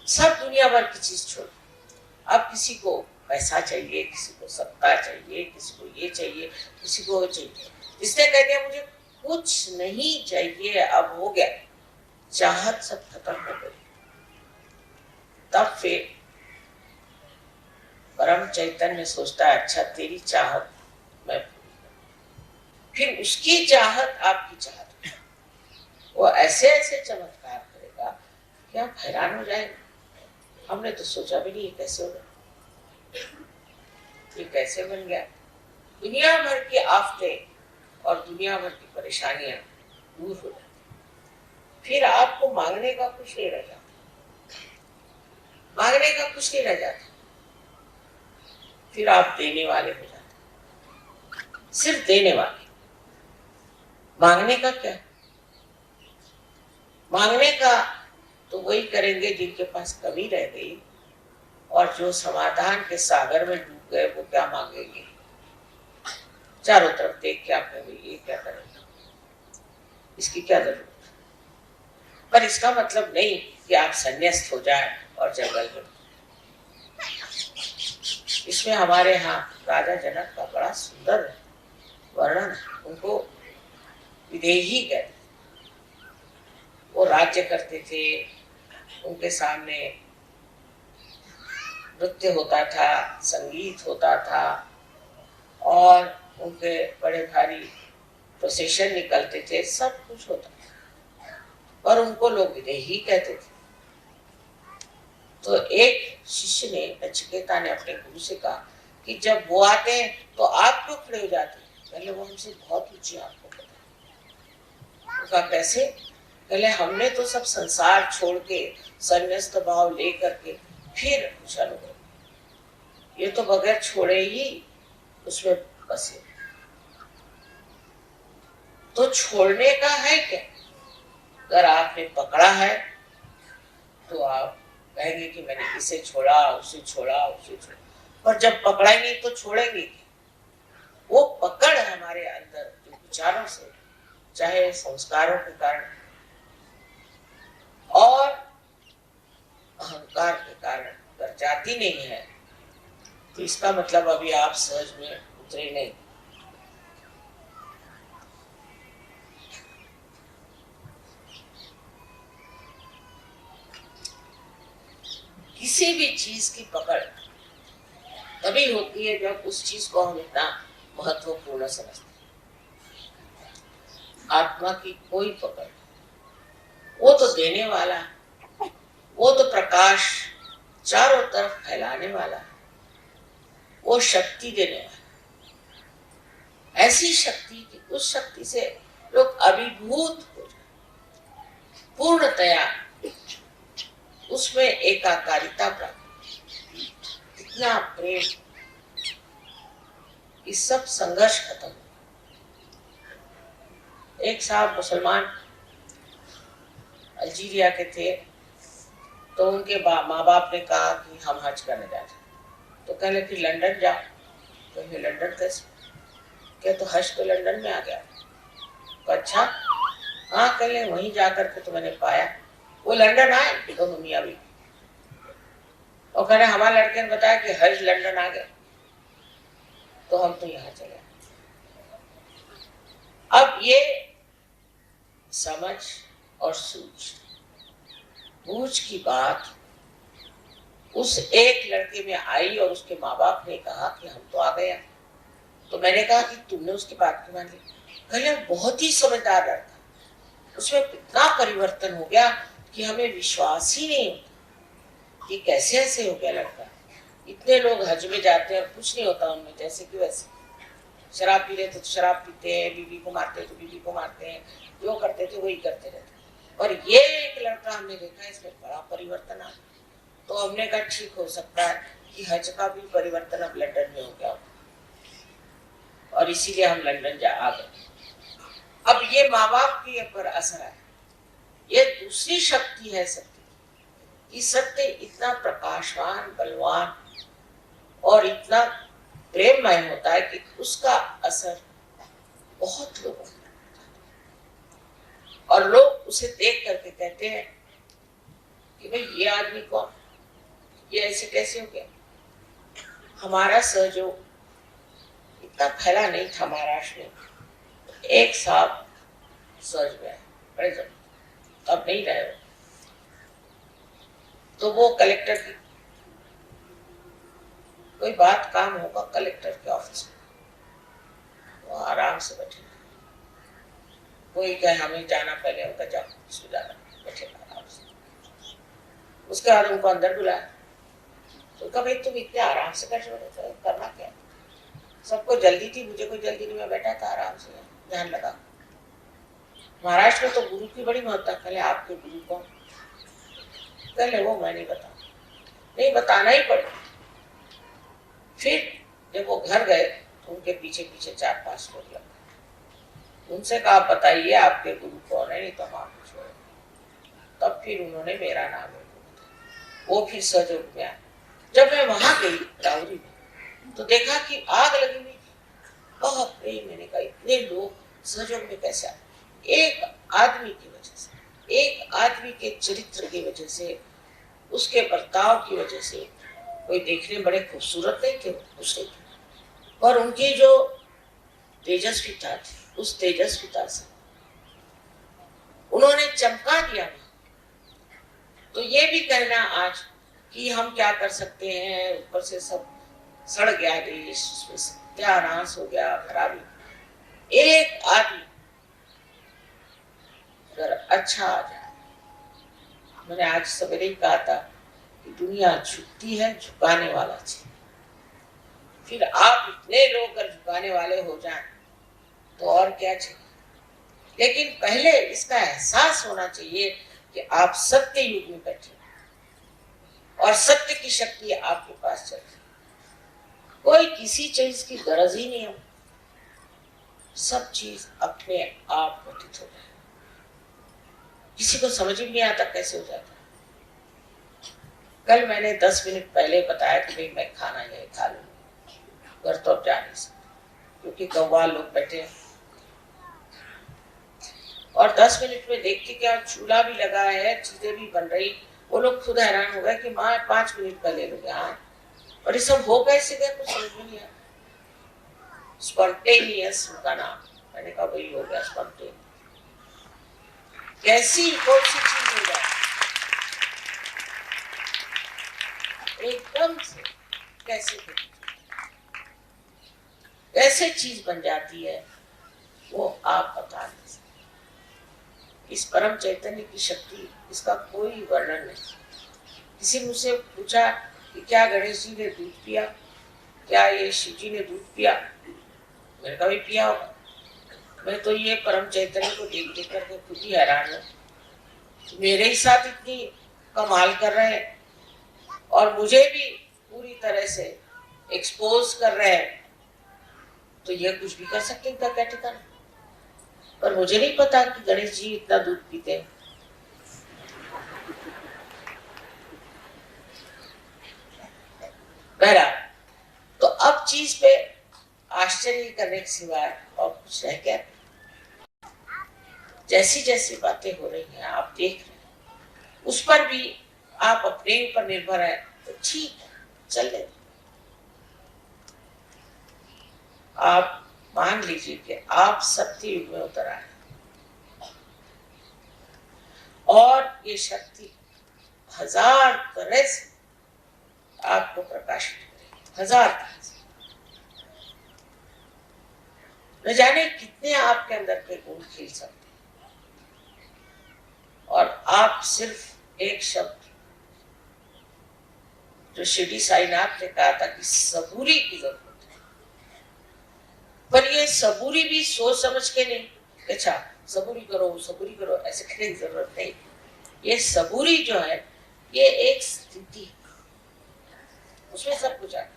सब दुनिया भर की चीज छोड़। आप किसी को पैसा चाहिए, किसी को सत्ता चाहिए, किसी को ये चाहिए, किसी को वो चाहिए। इसने कह दिया मुझे कुछ नहीं चाहिए, अब हो गया, चाहत सब खत्म हो गई। तब फिर परम चैतन्य सोचता है अच्छा तेरी चाहत मैं पूरी करूं। फिर उसकी चाहत आपकी चाहत, वो ऐसे ऐसे चमत्कार करेगा कि आप हैरान हो जाएंगे। हमने तो सोचा भी नहीं ये कैसे होगा, ये कैसे बन गया। दुनिया भर की आफतें और दुनिया भर की परेशानियां दूर हो जाती। फिर आपको मांगने का कुछ नहीं रह जाता, मांगने का कुछ नहीं रह जाता। फिर आप देने वाले हो जाते, सिर्फ देने वाले। मांगने का क्या? मांगने का तो वही करेंगे जिनके पास कमी रह गई और जो समाधान के सागर में डूब गए, वो क्या मांगेंगे? चारों तरफ देख के आपने ये क्या करेंगे, इसकी क्या जरूरत? पर इसका मतलब नहीं कि आप संन्यास्त हो जाएं और जंगल में। इसमें हमारे यहाँ राजा जनक का बड़ा सुंदर वर्णन है। उनको विदेही कहते। वो राज्य करते थे, उनके सामने नृत्य होता था, संगीत होता था और उनके बड़े भारी प्रोसेशन निकलते थे, सब कुछ होता था, पर उनको लोग विदेही कहते थे। तो एक शिष्य ने, नचिकेता ने अपने गुरु से कहा कि जब वो आते हैं तो आप क्यों खड़े हो जाते हैं? पहले वो हमसे बहुत ऊंचे, आपको पता है। उनका कैसे? पहले हमने तो सब संसार छोड़ के संन्यास्त भाव लेकर के फिर चलो, ये तो बगैर छोड़े ही उसमें बसे। तो छोड़ने का है क्या? अगर आपने पकड़ा है तो आप कहेंगे कि मैंने इसे छोड़ा, उसे छोड़ा, उसे छोड़ा, पर जब पकड़ा ही नहीं तो छोड़ेंगे क्या? वो पकड़ हमारे अंदर जो विचारों से, चाहे संस्कारों के कारण और अहंकार के कारण अगर जाती नहीं है तो इसका मतलब अभी आप सहज में उतरे नहीं। किसी भी चीज की पकड़ तभी होती है जब उस चीज को हम इतना महत्वपूर्ण समझते हैं। आत्मा की कोई पकड़, देने वाला, वो तो प्रकाश चारों तरफ फैलाने वाला है, वो शक्ति देने वाला, ऐसी शक्ति कि उस शक्ति से लोग अभिभूत हो जाए, पूर्णतया उसमें एकाकारिता प्राप्त, इतना प्रेम, इस सब संघर्ष खत्म। एक साहब मुसलमान अल्जीरिया के थे, तो उनके माँ बाप ने कहा कि हम हज करने जा रहे हैं, तो कहले कि लंदन जाओ। तो लंदन कैसे? क्या तो हज तो लंदन में आ गया। तो अच्छा, हाँ कहले वहीं जाकर के तो मैंने पाया, वो लंदन आए दोनों मियाँ बीवी, और कहने हमारे लड़के ने बताया कि हज लंदन आ गया, तो हम तो यहाँ चले आए। अब ये समझ और बूझ की बात उस एक लड़के में आई, और उसके माँ बाप ने कहा कि हम तो आ गए। तो मैंने कहा कि तुमने उसकी बात क्यों मान ली? कहले बहुत ही समझदार लड़का, उसमें इतना परिवर्तन हो गया कि हमें विश्वास ही नहीं होता कि कैसे ऐसे हो गया लड़का। इतने लोग हज में जाते हैं और कुछ नहीं होता उनमें, जैसे कि वैसे। शराब पी रहे थे तो शराब पीते हैं, बीवी को मारते तो बीवी को मारते हैं, जो करते थे वही करते रहते। और ये एक लड़का हमने देखा, इसमें बड़ा परिवर्तन आ। तो हमने कहा ठीक हो सकता है कि हज का भी परिवर्तन अब लंदन में हो गया, और इसीलिए हम लंदन आ गए। अब ये माँ बाप के ऊपर असर है, ये दूसरी शक्ति है सत्य की। सत्य इतना प्रकाशवान, बलवान और इतना प्रेममय होता है कि उसका असर बहुत लोगों को, और लोग उसे देख करके कहते हैं कि भाई ये आदमी कौन, ये ऐसे कैसे हो गया। हमारा सहयोग इतना फैला नहीं था महाराष्ट्र में। एक साहब सहज में बड़े जब, अब नहीं रहे हो, तो वो कलेक्टर की कोई बात काम होगा कलेक्टर के ऑफिस में, वो आराम से बैठे, कोई कहे हमें जाना, पहले उनका जाओ जाना, बैठे आराम से। उसके बाद उनको अंदर बुलाया, तो कहा भाई तुम इतने आराम से बैठे हो, करना क्या? सबको जल्दी थी, मुझे कोई जल्दी नहीं, मैं बैठा था आराम से, ध्यान लगा। महाराष्ट्र में तो गुरु की बड़ी महत्ता। कहले आपके गुरु कौन? कहले वो मैं नहीं बता, नहीं बताना ही पड़े। फिर जब वो घर गए तो उनके पीछे पीछे 4-5 लोग लगे, उनसे कहा बताइए आपके गुरु कौन है, नहीं तो हम आपको छोड़े। तब फिर उन्होंने मेरा नाम वो फिर सहयोग में आया। जब मैं वहां गई रावरी में, तो देखा कि आग लगी हुई थी। बहुत मैंने कहा इतने लोग सहयोग में कैसे आए? एक आदमी की वजह से, एक आदमी के चरित्र की वजह से, उसके बर्ताव की वजह से। कोई देखने में बड़े खूबसूरत नहीं थे उससे, पर उनकी जो तेजस्विता थी, उस तेजस्विता से उन्होंने चमका दिया। तो ये भी कहना आज कि हम क्या कर सकते हैं, ऊपर से सब सड़ गया देश, उसमें सत्यानाश हो गया, खराबी। एक आदमी अगर अच्छा आ जाए, मैंने आज सवेरे ही कहा था कि दुनिया झुकती है, झुकाने वाला चाहिए। फिर आप इतने लोग अगर झुकाने वाले हो जाएं तो और क्या चाहिए। लेकिन पहले इसका एहसास होना चाहिए कि आप सत्य युग में बैठे और सत्य की शक्ति आपके पास चलती, कोई किसी चीज की गरज ही नहीं है, सब चीज अपने आप घटित हो जाए। किसी को समझ ही नहीं आता कैसे हो जाता। कल मैंने 10 मिनट पहले बताया कि भाई मैं खाना यही खा लूंगा, घर तो अब जा नहीं सकते क्योंकि कव्वाल लोग बैठे हैं। और 10 मिनट में देख के क्या चूल्हा भी लगा है, चीजें भी बन रही, वो लोग खुद हैरान हो गए कि माँ 5 मिनट पहले लोग यहाँ, और ये सब हो कैसे गया, कुछ समझ में नहीं आया। स्पॉन्टेनियस उनका नाम, मैंने कहा वही हो गया स्पॉन्टेनियस। कैसी कौन सी चीज हो जाए एकदम से, कैसे चीज बन जाती है वो आप बता नहीं सकते। इस परम चैतन्य की शक्ति, इसका कोई वर्णन नहीं। किसी ने मुझसे पूछा कि क्या गणेश जी ने दूध पिया, क्या ये शिव जी ने दूध पिया? मैंने कहा भी पिया होगा। मैं तो ये परम चैतन्य को देख देख करके खुद ही हैरान हूँ। मेरे ही साथ इतनी कमाल कर रहे हैं और मुझे भी पूरी तरह से एक्सपोज कर रहे हैं, तो ये कुछ भी कर सकते हैं क्या ठिकाना। पर मुझे नहीं पता कि गणेश जी इतना दूध पीते हैं। बहरहाल, तो अब चीज पे आश्चर्य करने के सिवाय और कुछ रह गया। जैसी जैसी बातें हो रही हैं आप देख रहे हैं, उस पर भी आप अपने ऊपर निर्भर है तो ठीक है, चल ले। आप मान लीजिए कि आप सत्य युग में उतर आए और ये शक्ति 1000 तरह से आपको प्रकाशित करेगी, 1000 तरह से। न जाने कितने आपके अंदर के गुण खिल सकते हैं और आप सिर्फ एक शब्द जो शिरडी साईनाथ ने कहा था कि सबूरी की जरूरत है, पर ये सबूरी भी सोच समझ के नहीं, अच्छा सबूरी करो ऐसे कहने की जरूरत नहीं। ये सबूरी जो है ये एक स्थिति है, उसमें सब कुछ आता,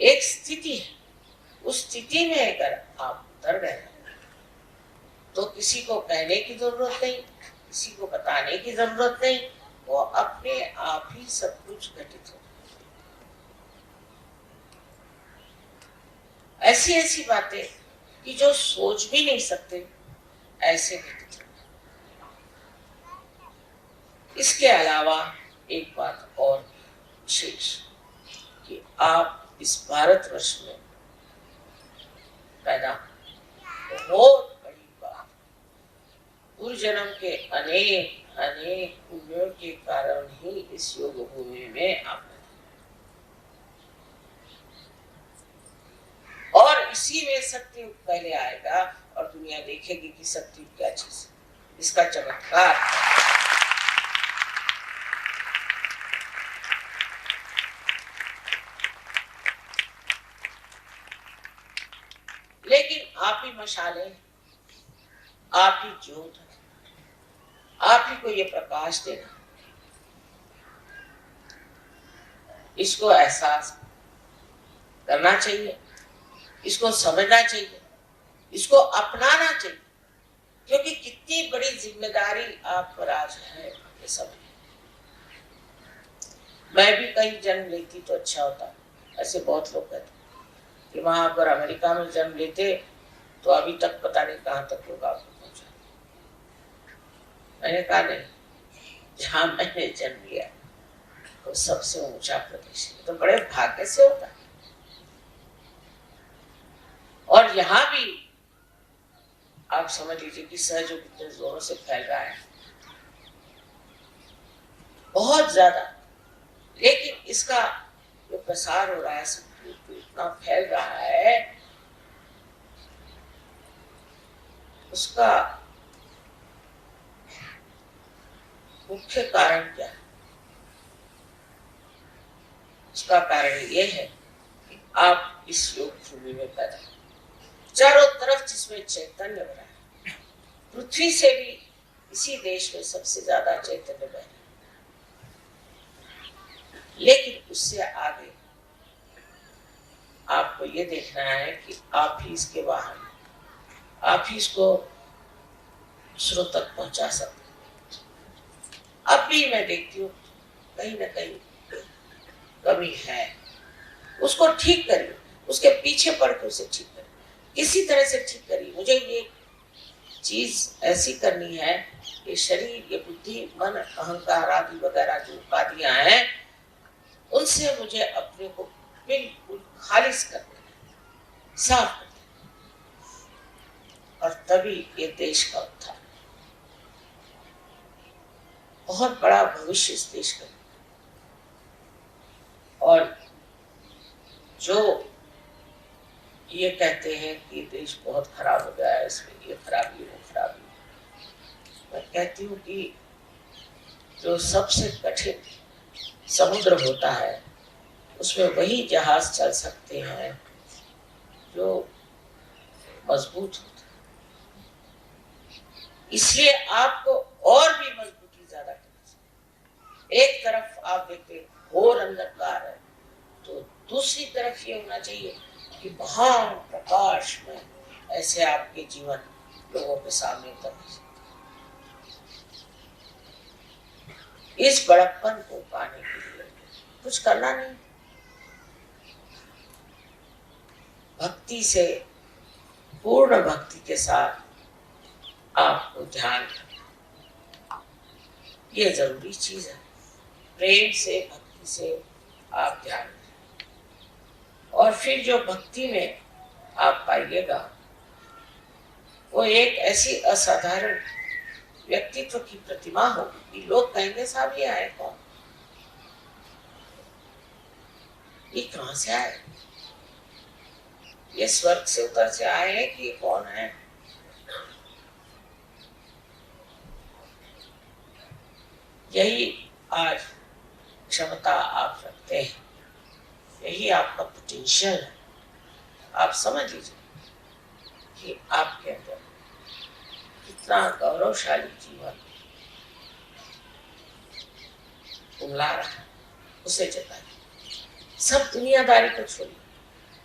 एक स्थिति है। उस स्थिति में अगर आप उतर गए तो किसी को कहने की जरूरत नहीं, किसी को बताने की जरूरत नहीं, वो अपने आप ही सब कुछ घटित हो। ऐसी ऐसी बातें कि जो सोच भी नहीं सकते ऐसे घटित हो। इसके अलावा एक बात और विशेष कि आप इस भारतवर्ष में पैदा, बहुत बड़ी बात, पूर्व जन्म के अनेक अनेक पुण्यों के कारण ही इस योग भूमि में आप, और इसी में सत्युग पहले आएगा और दुनिया देखेगी कि सत्युग क्या चीज है, इसका चमत्कार। लेकिन आप ही मशाले, आप ही ज्योत, आप ही को ये प्रकाश देना, इसको एहसास करना चाहिए, इसको समझना चाहिए, इसको अपनाना चाहिए, क्योंकि कितनी बड़ी जिम्मेदारी आप पर आज है ये सब। मैं भी कहीं जन्म लेती तो अच्छा होता, ऐसे बहुत लोग कहते कि वहां पर अमेरिका में जन्म लेते तो अभी तक पता नहीं कहां तक लोग आपको पहुंचा। मैंने कहा नहीं, जहां मैंने जन्म लिया वो सबसे ऊंचा प्रदेश है, तो बड़े भाग्य से होता है। और यहाँ भी आप समझ लीजिए कि सहयोग कितने जोरों से फैल रहा है, बहुत ज्यादा। लेकिन इसका जो प्रसार हो रहा है इतना फैल रहा है, उसका मुख्य कारण क्या है? उसका कारण ये है कि आप इस योग भूमि में पैदा, चारों तरफ जिसमें चैतन्य भरा है, पृथ्वी से भी इसी देश में सबसे ज्यादा चैतन्य बह रहा है, लेकिन उससे आगे आपको ये देखना है कि आप ही इसके वाहन, आप ही इसको दूसरों तक पहुंचा सकते। अब भी मैं देखती हूँ कहीं ना कहीं कमी है, उसको ठीक करिए, उसके पीछे पड़ के उसे ठीक करिए, किसी तरह से ठीक करिए। मुझे ये चीज ऐसी करनी है, ये शरीर, ये बुद्धि, मन, अहंकार आदि वगैरह जो उपाधियां हैं, उनसे मुझे अपने को बिल्कुल खालिज कर देना, साफ कर देना, और तभी ये देश का उत्थान, बहुत बड़ा भविष्य इस देश का। और जो ये कहते हैं कि देश बहुत खराब हो गया है, इसमें ये खराबी वो खराबी। मैं कहती हूँ कि जो सबसे कठिन समुद्र होता है उसमें वही जहाज चल सकते हैं जो मजबूत होता है। इसलिए आपको और भी मजबूती ज्यादा करनी चाहिए। एक तरफ आप देखते घोर अंधकार है तो दूसरी तरफ ये होना चाहिए कि महान प्रकाश में ऐसे आपके जीवन लोगों के सामने उतर। इस बड़प्पन को पाने के लिए कुछ करना नहीं, भक्ति से, पूर्ण भक्ति के साथ आपको ध्यान, ये जरूरी चीज है। प्रेम से, भक्ति से आप ध्यान, और फिर जो भक्ति में आप पाइएगा वो एक ऐसी असाधारण व्यक्तित्व की प्रतिमा होगी कि लोग कहेंगे साहब ये आए कौन, ये कहां से आए, ये स्वर्ग से उतर से आए हैं कि ये कौन है। यही आज क्षमता आप रखते हैं, यही आपका पोटेंशियल है। आप समझ लीजिए कि आपके अंदर कितना गौरवशाली जीवन उमला रहा है, उसे जताइए। सब दुनियादारी को छोड़िए।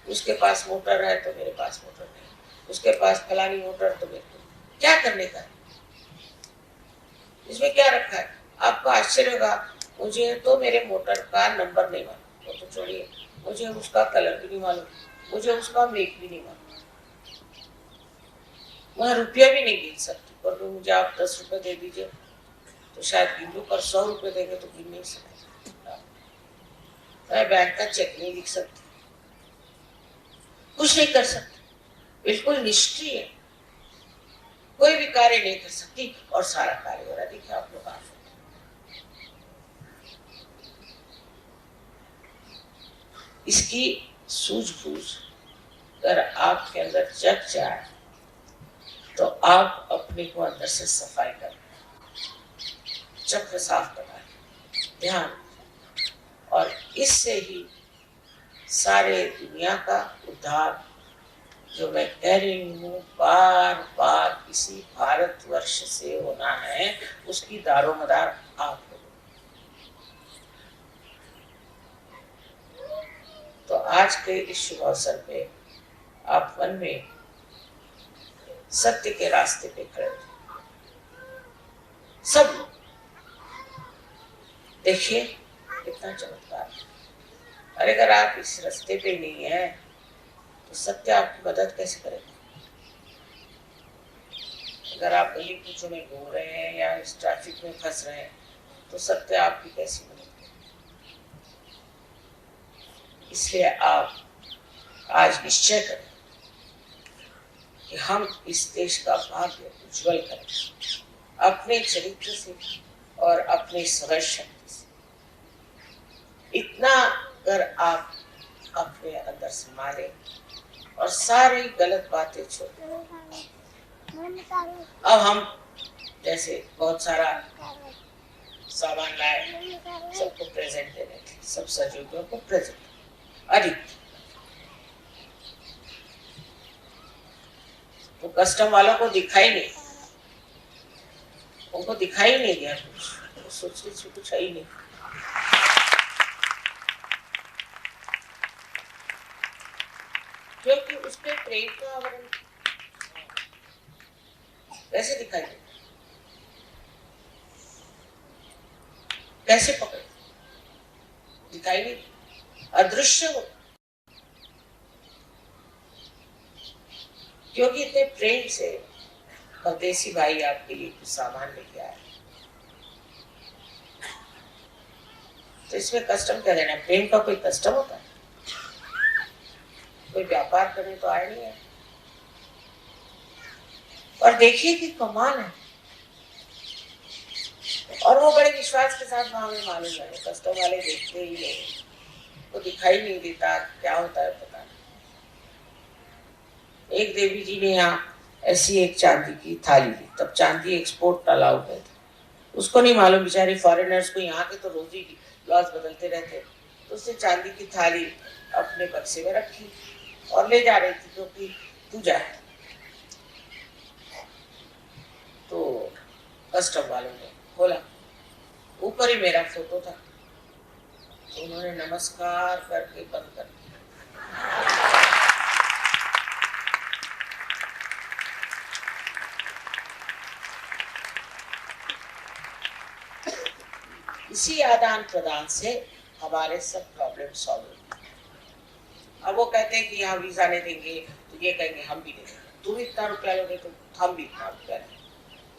उसके पास मोटर है तो मेरे पास मोटर नहीं, उसके पास फलानी मोटर तो मेरे को क्या करने का है, इसमें क्या रखा है। आपको आश्चर्य होगा, मुझे तो मेरे मोटर का नंबर नहीं मालूम, वो तो छोड़िए, मुझे उसका कलर भी नहीं मालूम, मुझे उसका मेक भी नहीं मालूम, वह रुपया भी नहीं गिन सकती। पर मुझे आप 10 रुपए दे दीजिए तो शायद गिन लूं, पर 100 रुपए देंगे तो गिन नहीं सकता। मैं बैंक का चेक नहीं लिख सकती, कुछ नहीं कर सकती, बिल्कुल निष्क्रिय, कोई भी कार्य नहीं कर सकती और सारा कार्य हो रहा है। देखिए आप लोग आप इसकी सूझबूझ अगर आपके अंदर जग जाए तो आप अपने को अंदर से सफाई कर, चक्र साफ करना, ध्यान, और इससे ही सारे दुनिया का उद्धार, जो मैं कह रही हूँ बार बार किसी भारतवर्ष से होना है, उसकी दारोमदार आप हो। तो आज के इस शुभ अवसर पे आप मन में सत्य के रास्ते पे खड़े सब देखिए कितना चमत्कार। अरे अगर आप इस रास्ते पे नहीं है तो सत्य आपकी मदद कैसे करेगा। अगर आप गली कूचों में घूम रहे हैं या इस ट्रैफिक में फंस रहे हैं तो सत्य आपकी कैसी मदद करेगा। इसलिए आप आज निश्चय करें कि हम इस देश का भाग्य उज्जवल करें अपने चरित्र से और अपने सहज शक्ति से। इतना अगर आप अपने अंदर संभाले और सारी गलत बातें छोड़, अब हम जैसे बहुत सारा सामान लाए, सबको प्रेजेंट देने थे, सब सहयोगियों को प्रेजेंट अधिक, तो कस्टम वालों को दिखाई नहीं, उनको दिखाई नहीं दिया कुछ, वो सोचते कुछ है ही नहीं। क्योंकि उसके प्रेम का आवरण कैसे दिखाई दे, कैसे पकड़े, दिखाई नहीं, अदृश्य हो। क्योंकि इतने प्रेम से परदेसी भाई आपके लिए कुछ सामान लेके आए, तो इसमें कस्टम क्या देना। प्रेम का कोई कस्टम होता है, कोई व्यापार करने तो आया नहीं है। और देखिए कि कमाल है, और वो बड़े विश्वास के साथ हमें मालूम है, कस्टम वाले देखते ही नहीं, वो दिखाई नहीं देता क्या होता है पता नहीं। एक देवी जी ने यहाँ ऐसी एक चांदी की थाली ली, तब चांदी एक्सपोर्ट अलाउड नहीं था। उसको नहीं मालूम, बेचारे फॉरेनर्स को, यहाँ के तो रोज ही लॉज बदलते रहते। तो उसने चांदी की थाली अपने बक्से में रखी और ले जा रही थी क्योंकि पूजा है। तो कस्टम वालों ने खोला, ऊपर ही मेरा फोटो था, तो उन्होंने नमस्कार करके बंद कर दिया। इसी आदान प्रदान से हमारे सब प्रॉब्लम सॉल्व होते हैं। अब वो कहते हैं कि यहाँ वीजा नहीं देंगे, तो ये कहेंगे हम भी नहीं देंगे, तुम इतना रुपया लोगे तो हम भी इतना रुपया लेंगे।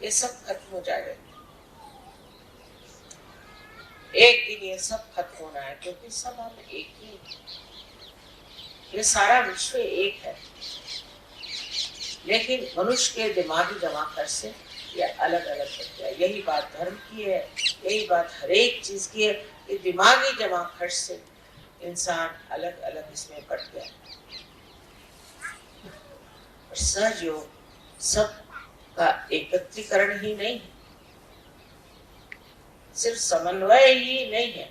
ये सब खत्म हो जाएगा, एक दिन ये सब खत्म होना है, क्योंकि सब हम एक ही, ये सारा विश्व एक है। लेकिन मनुष्य के दिमागी जमा खर्च से ये अलग अलग हो गया। यही बात धर्म की है, यही बात हर एक चीज की है कि दिमागी जमा खर्च से इंसान अलग अलग इसमें बढ़ गया। और सहज योग सब का एकत्रीकरण ही नहीं है, सिर्फ समन्वय ही नहीं है,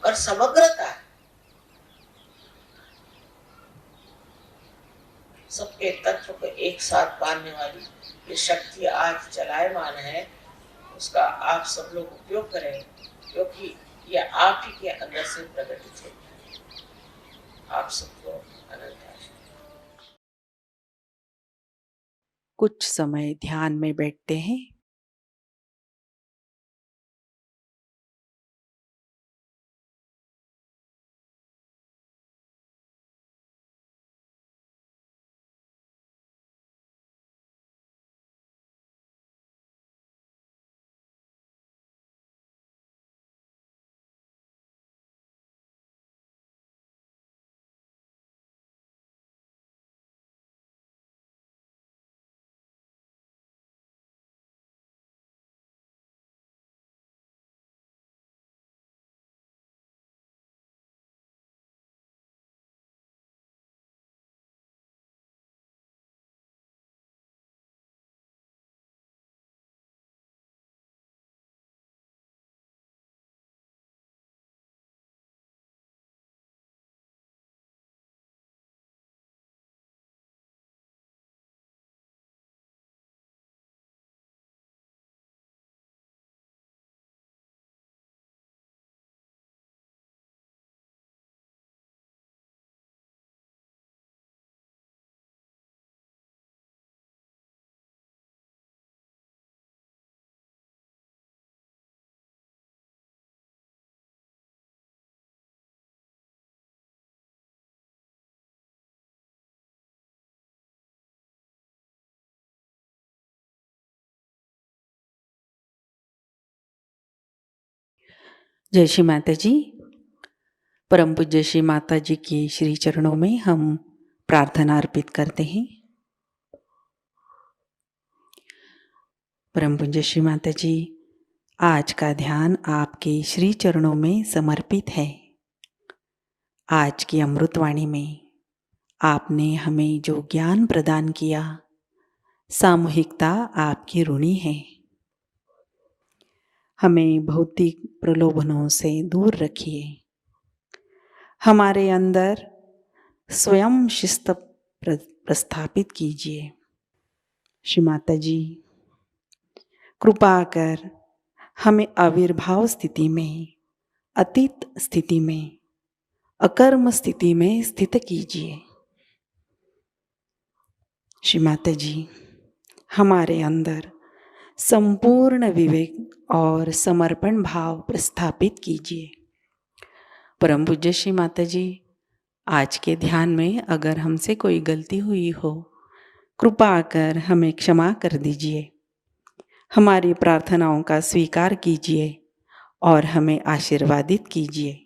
और समग्रता है। सबके तत्व को एक साथ बांधने वाली ये शक्ति आज चलायमान है, उसका आप सब लोग उपयोग करें, क्योंकि ये आप ही के अंदर से प्रकटित है। आप सबको अनंत आशीर्वाद। कुछ समय ध्यान में बैठते हैं। जय श्री माता जी। परम पूज्य श्री माता जी की श्री चरणों में हम प्रार्थना अर्पित करते हैं। परम पूज्य श्री माता जी, आज का ध्यान आपके श्री चरणों में समर्पित है। आज की अमृतवाणी में आपने हमें जो ज्ञान प्रदान किया, सामूहिकता आपकी ऋणी है। हमें भौतिक प्रलोभनों से दूर रखिए। हमारे अंदर स्वयं शिस्त प्रस्थापित कीजिए। श्री माता जी, कृपा कर हमें आविर्भाव स्थिति में, अतीत स्थिति में, अकर्म स्थिति में स्थित कीजिए। श्री माता जी, हमारे अंदर संपूर्ण विवेक और समर्पण भाव प्रस्थापित कीजिए। परम पूज्य श्री माता जी, आज के ध्यान में अगर हमसे कोई गलती हुई हो, कृपा कर हमें क्षमा कर दीजिए। हमारी प्रार्थनाओं का स्वीकार कीजिए और हमें आशीर्वादित कीजिए।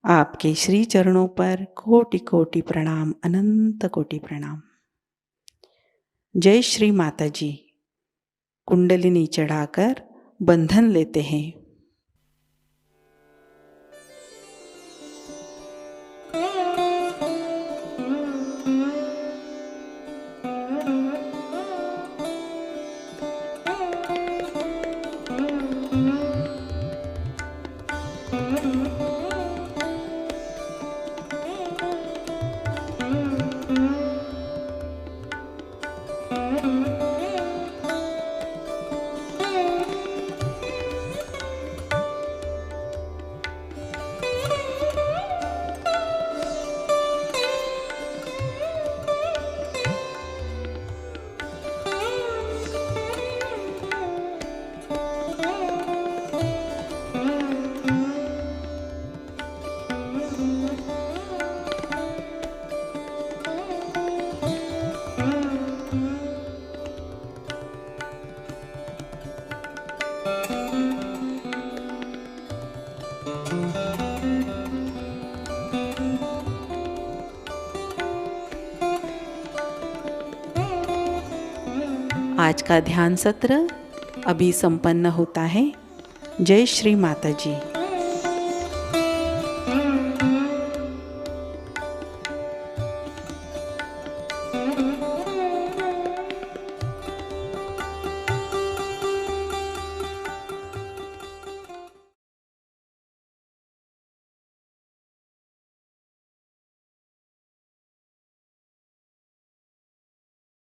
आपके श्री चरणों पर कोटि कोटि प्रणाम, अनंत कोटि प्रणाम। जय श्री माता जी। कुंडलिनी चढ़ाकर बंधन लेते हैं। आज का ध्यान सत्र अभी संपन्न होता है। जय श्री माता जी।